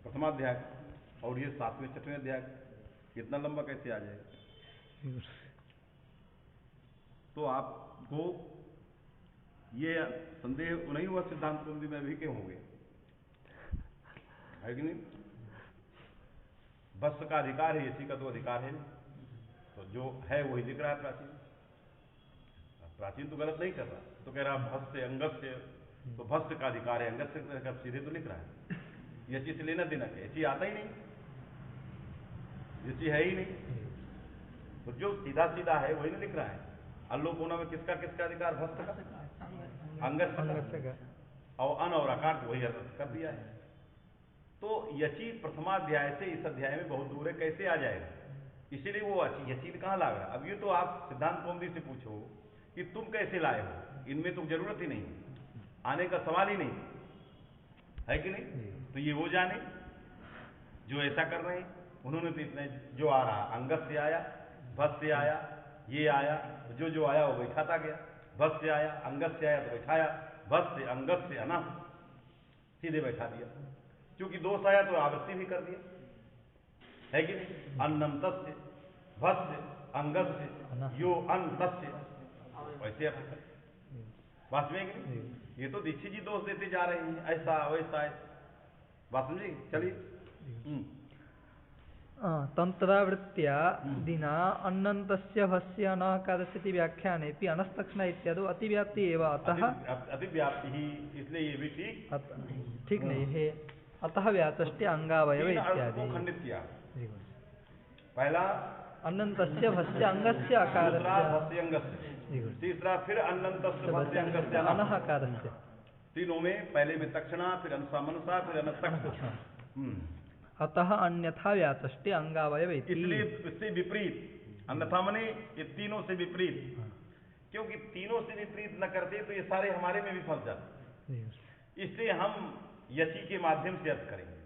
प्रथमाध्याय, और ये 7वें 6वें अध्याय, इतना लंबा कैसे आ जाएगा? तो आपको ये संदेह नहीं हुआ सिद्धांत कुंडी में भी क्यों हो गए, है कि नहीं? बस का अधिकार है, इसी का तो अधिकार है नहीं, तो जो है वही लिख रहा है प्राचीन। प्राचीन तो गलत नहीं कर रहा, तो कह रहा भस्य अंगस्य, तो भस्य का अधिकार है, अंगस्य का सीधे तो लिख रहा है। ये चीज लेना देना क्या? ये चीज आता ही नहीं, ये चीज है ही नहीं, तो जो सीधा सीधा है वही नहीं लिख रहा है। अल्लोप होना में किसका किसका अधिकार? भस्य का, अंगस्य का, और अन और आकार को वही अर्थ कर दिया है। तो यची प्रथमाध्याय से इस अध्याय में बहुत दूर है, कैसे आ जाएगा? इसीलिए वो यची कहाँ ला रहा? अब ये तो आप सिद्धांत कौमुदी से पूछो कि तुम कैसे लाए हो, इनमें तो जरूरत ही नहीं, आने का सवाल ही नहीं है कि नहीं? तो ये वो जाने जो ऐसा कर रहे हैं, उन्होंने तो इतने जो आ रहा अंगस से आया, भस से आया, ये आया, जो जो आया वो बैठाता गया, भस से आया, अंगस से आया तो बैठाया, भस से अंगस से अना सीधे बैठा दिया। क्योंकि दोष आया तो आवृत्ति भी कर दिया, है कि नहीं? अन्नम तस्य भस्य अंगस्य यो अन तस्य, वैसे बात में कि नहीं? ये तो दीक्षित जी दोष देते जा रहे हैं, ऐसा वैसा है, बात समझे? चलिए। तंत्रावृत्त्या दिना अनन्तस्य भस्य अनहकारस्य व्याख्यानेपि अनस्तक्षणा इत्यादि अतिव्याप्ति एवं। अतः अतिव्याप्ति ही, इसलिए ये भी ठीक नहीं है। अतः व्याचष्टे अंगावयव इत्यादि खंडित किया। पहला अनन्तस्य भस्य अंगस्य आकारस्य, तीसरा फिर अनन्तस्य भस्य अंगस्य अनहकारस्य, तीनों में पहले में तक्षणा, फिर अनुसा मनसा, फिर अनस्तक्षणा। अतः अन्यथा व्याचष्टे अंगावयव, इसलिए इससे विपरीत, अन्यथा मने ये तीनों से विपरीत, क्योंकि तीनों से विपरीत न करते तो ये सारे हमारे में भी फंस जाते। इसलिए हम यची के माध्यम से अर्थ करेंगे,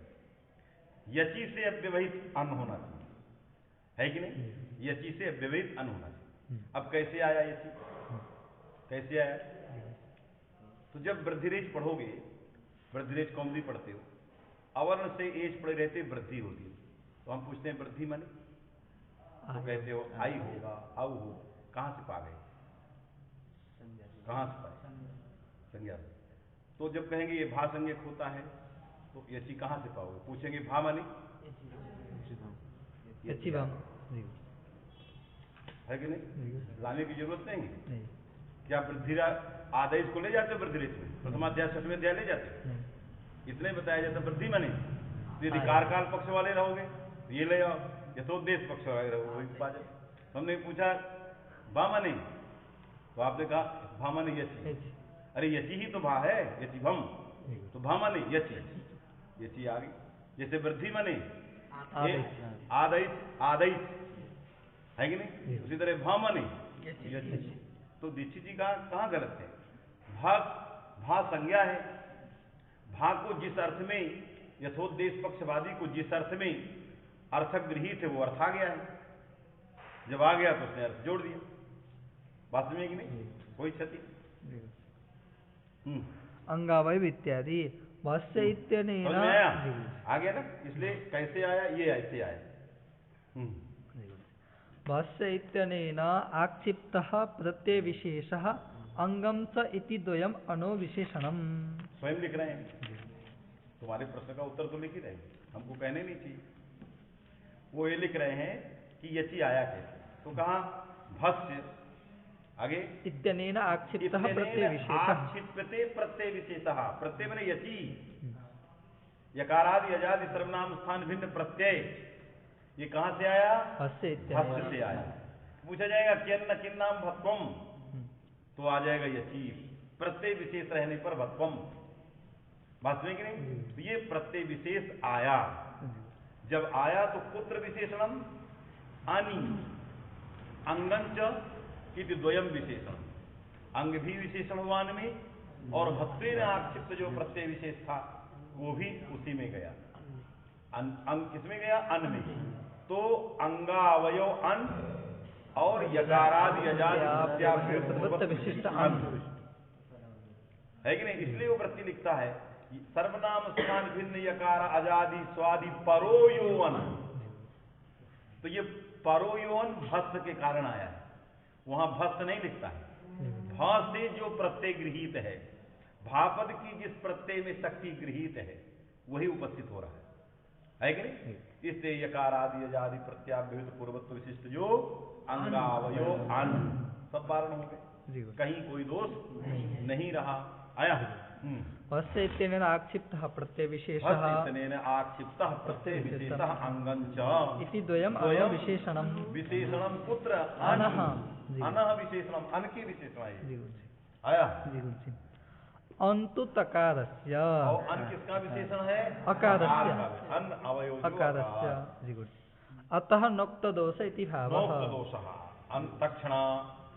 यची से अव्यवहित अन्न होना चाहिए, है कि नहीं? यची से अव्यवहित अन्न होना चाहिए। अब कैसे आया यची? कैसे आया? तो जब वृद्धिरेच पढ़ोगे, वृद्धिरेच कौमुदी पढ़ते हो, अवर्ण से एज पड़े रहते वृद्धि होती है, तो हम पूछते हैं वृद्धि माने, तो कहते हो आई होगा, आउ हो, कहां से पा गए, कहां से पाए? संज्ञा से। तो जब कहेंगे ये भा संज्ञक होता है तो यची कहाँ से पाओगे? पूछेंगे भा माने यची भाम है कि नहीं? लाने की जरूरत नहीं है। नहीं क्या वृद्धि आदेश को ले जाते हो वृद्धिरेच में? प्रथमाध्याय छठवें अध्याय ले जाते हो? नहीं इतने बताया जाता वृद्धि माने यदि कारकाल पक्ष वाले रहोगे तो ये ले आओ, यथोद्देश पक्ष वाले रहोगे वही पा जाओ। हमने पूछा भा माने तो आपने कहा भा माने यची। अरे यची ही तो भा है, यची भम, तो भा माने यची, यची आ गई। जैसे वृद्धि माने आदैच, आदैच है कि नहीं? उसी तरह भा माने यची। तो दीक्षित जी कहाँ गलत है? भा भा संज्ञा है। भा को जिस अर्थ में यथोद्देश पक्षवादी को जिस अर्थ में अर्थक गृहीत है वो अर्थ आ गया है। जब आ गया तो उसने अर्थ जोड़ दिया। बात में कि नहीं? कोई क्षति। अंगावयव इत्यादि भाष्य इत्यनेन आ गया ना? इसलिए कैसे आया? ये ऐसे आया। भाष्य इत्यनेन आक्षिप्तः प्रत्यय विशेषः अंगम च इति द्वयम् अनो विशेषणम्। स्वयं लिख रहे हैं। तुम्हारे प्रश्न का उत्तर तो लिख ही रहे हैं, हमको कहने नहीं चाहिए। वो ये लिख रहे हैं कि यची आया कैसे, तो कहा भस्य आगे इत्यनेन आक्षिप्तः प्रत्यय विशेषः। आक्षिप्यते प्रत्यय विशेषः। प्रत्यय माने यची, यकारादि अजादि सर्वनाम स्थान भिन्न प्रत्यय, ये कहां से आया? भस्य से आया। पूछा जाएगा किन्न किन्नाम भत्वम, तो आ जाएगा यची। प्रत्यय विशेष रहने पर भत्वम। बात में कि नहीं? तो ये प्रत्यय विशेष आया। जब आया तो पुत्र विशेषणम आनी अंगंच इति द्वयम विशेषण। अंग भी विशेषण हुआ अन्न में, और भत्वेन आक्षिप्त जो प्रत्यय विशेष था वो भी उसी में गया। अंग किसमें गया? अन्न में। तो अंगावयो अन्न और यकारादि अजादि विशिष्ट अन्न है कि नहीं? इसलिए वो वृत्ति लिखता है सर्वनाम स्थान भिन्न यकार अजादि स्वादि परोयोन। तो ये परोयोन भस्त के कारण आया है, वहां भस्त नहीं लिखता है। भा से जो प्रत्यय गृहीत है, भापद की जिस प्रत्यय में शक्ति गृहीत है वही उपस्थित हो रहा है कि नहीं? इससे यकार आदि अजादि प्रत्याभ्युत पूर्वत्व विशिष्ट जो अंगावयो अन्न सब वारण हो गए, कहीं कोई दोष नहीं रहा। आया भस्य इत्यनेन आक्षिप्तः प्रत्यय विशेषः आक्षिप्तः प्रत्यय विशेषः अंगंच इति द्वयम् अनो विशेषणम्। विशेषणम पुत्र अनः अनः विशेषणम, अन की विशेषण है। आया अंतु तकारस्य, और अन किसका विशेषण है? अकारस्य, अन्न अवयव अकारस्य। अतः नोक्त दोष इति भावः। नोक्त दोषः अंतक्षणा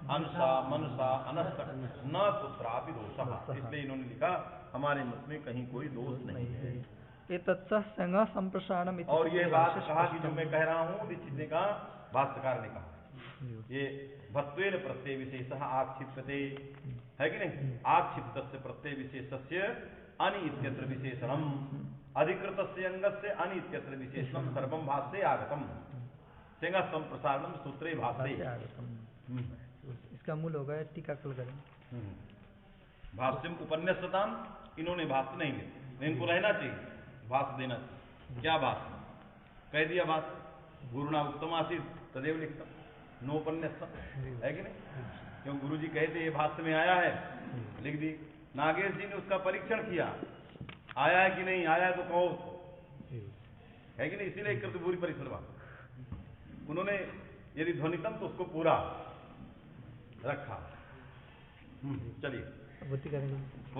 अंशा मनसा अनस्त न पुत्रापि दोषः। इसलिए इन्होंने लिखा हमारे मत में कहीं कोई दोष नहीं है। संज्ञा संप्रसारणम। और ये बात कहा कि जो मैं कह रहा हूँ दीक्षित ने कहा, भाष्यकार ने कहा, ये भत्वेन प्रत्यय विशेषः आक्षिप्यते है कि नहीं? आक्षिप्तस्य प्रत्यय विशेषस्य अनि इत्यत्र विशेषणम अधिकृतस्य अंगस्य अनि इत्यत्र विशेषणम सर्वं भाष्ये आगतम। संज्ञा संप्रसारणम सूत्रे भाष्ये। इसका मूल होगा टीका कल करें। भाष्यम उपन्यासताम, इन्होंने भाष्य नहीं लिया, इनको रहना चाहिए, भाष्य देना चाहिए। क्या भाष्य कह दिया? भाष्य गुरुना उत्तम आसीत तदेव लिखता नोपन्यास है कि नहीं? क्यों गुरु जी कहते ये भाष्य में आया है, लिख दी। नागेश जी ने उसका परीक्षण किया, आया है कि नहीं आया है तो कहो है कि नहीं? इसीलिए कृतभूरि परिसर उन्होंने यदि ध्वनितम तो उसको पूरा रखा। चलिए करेंगे।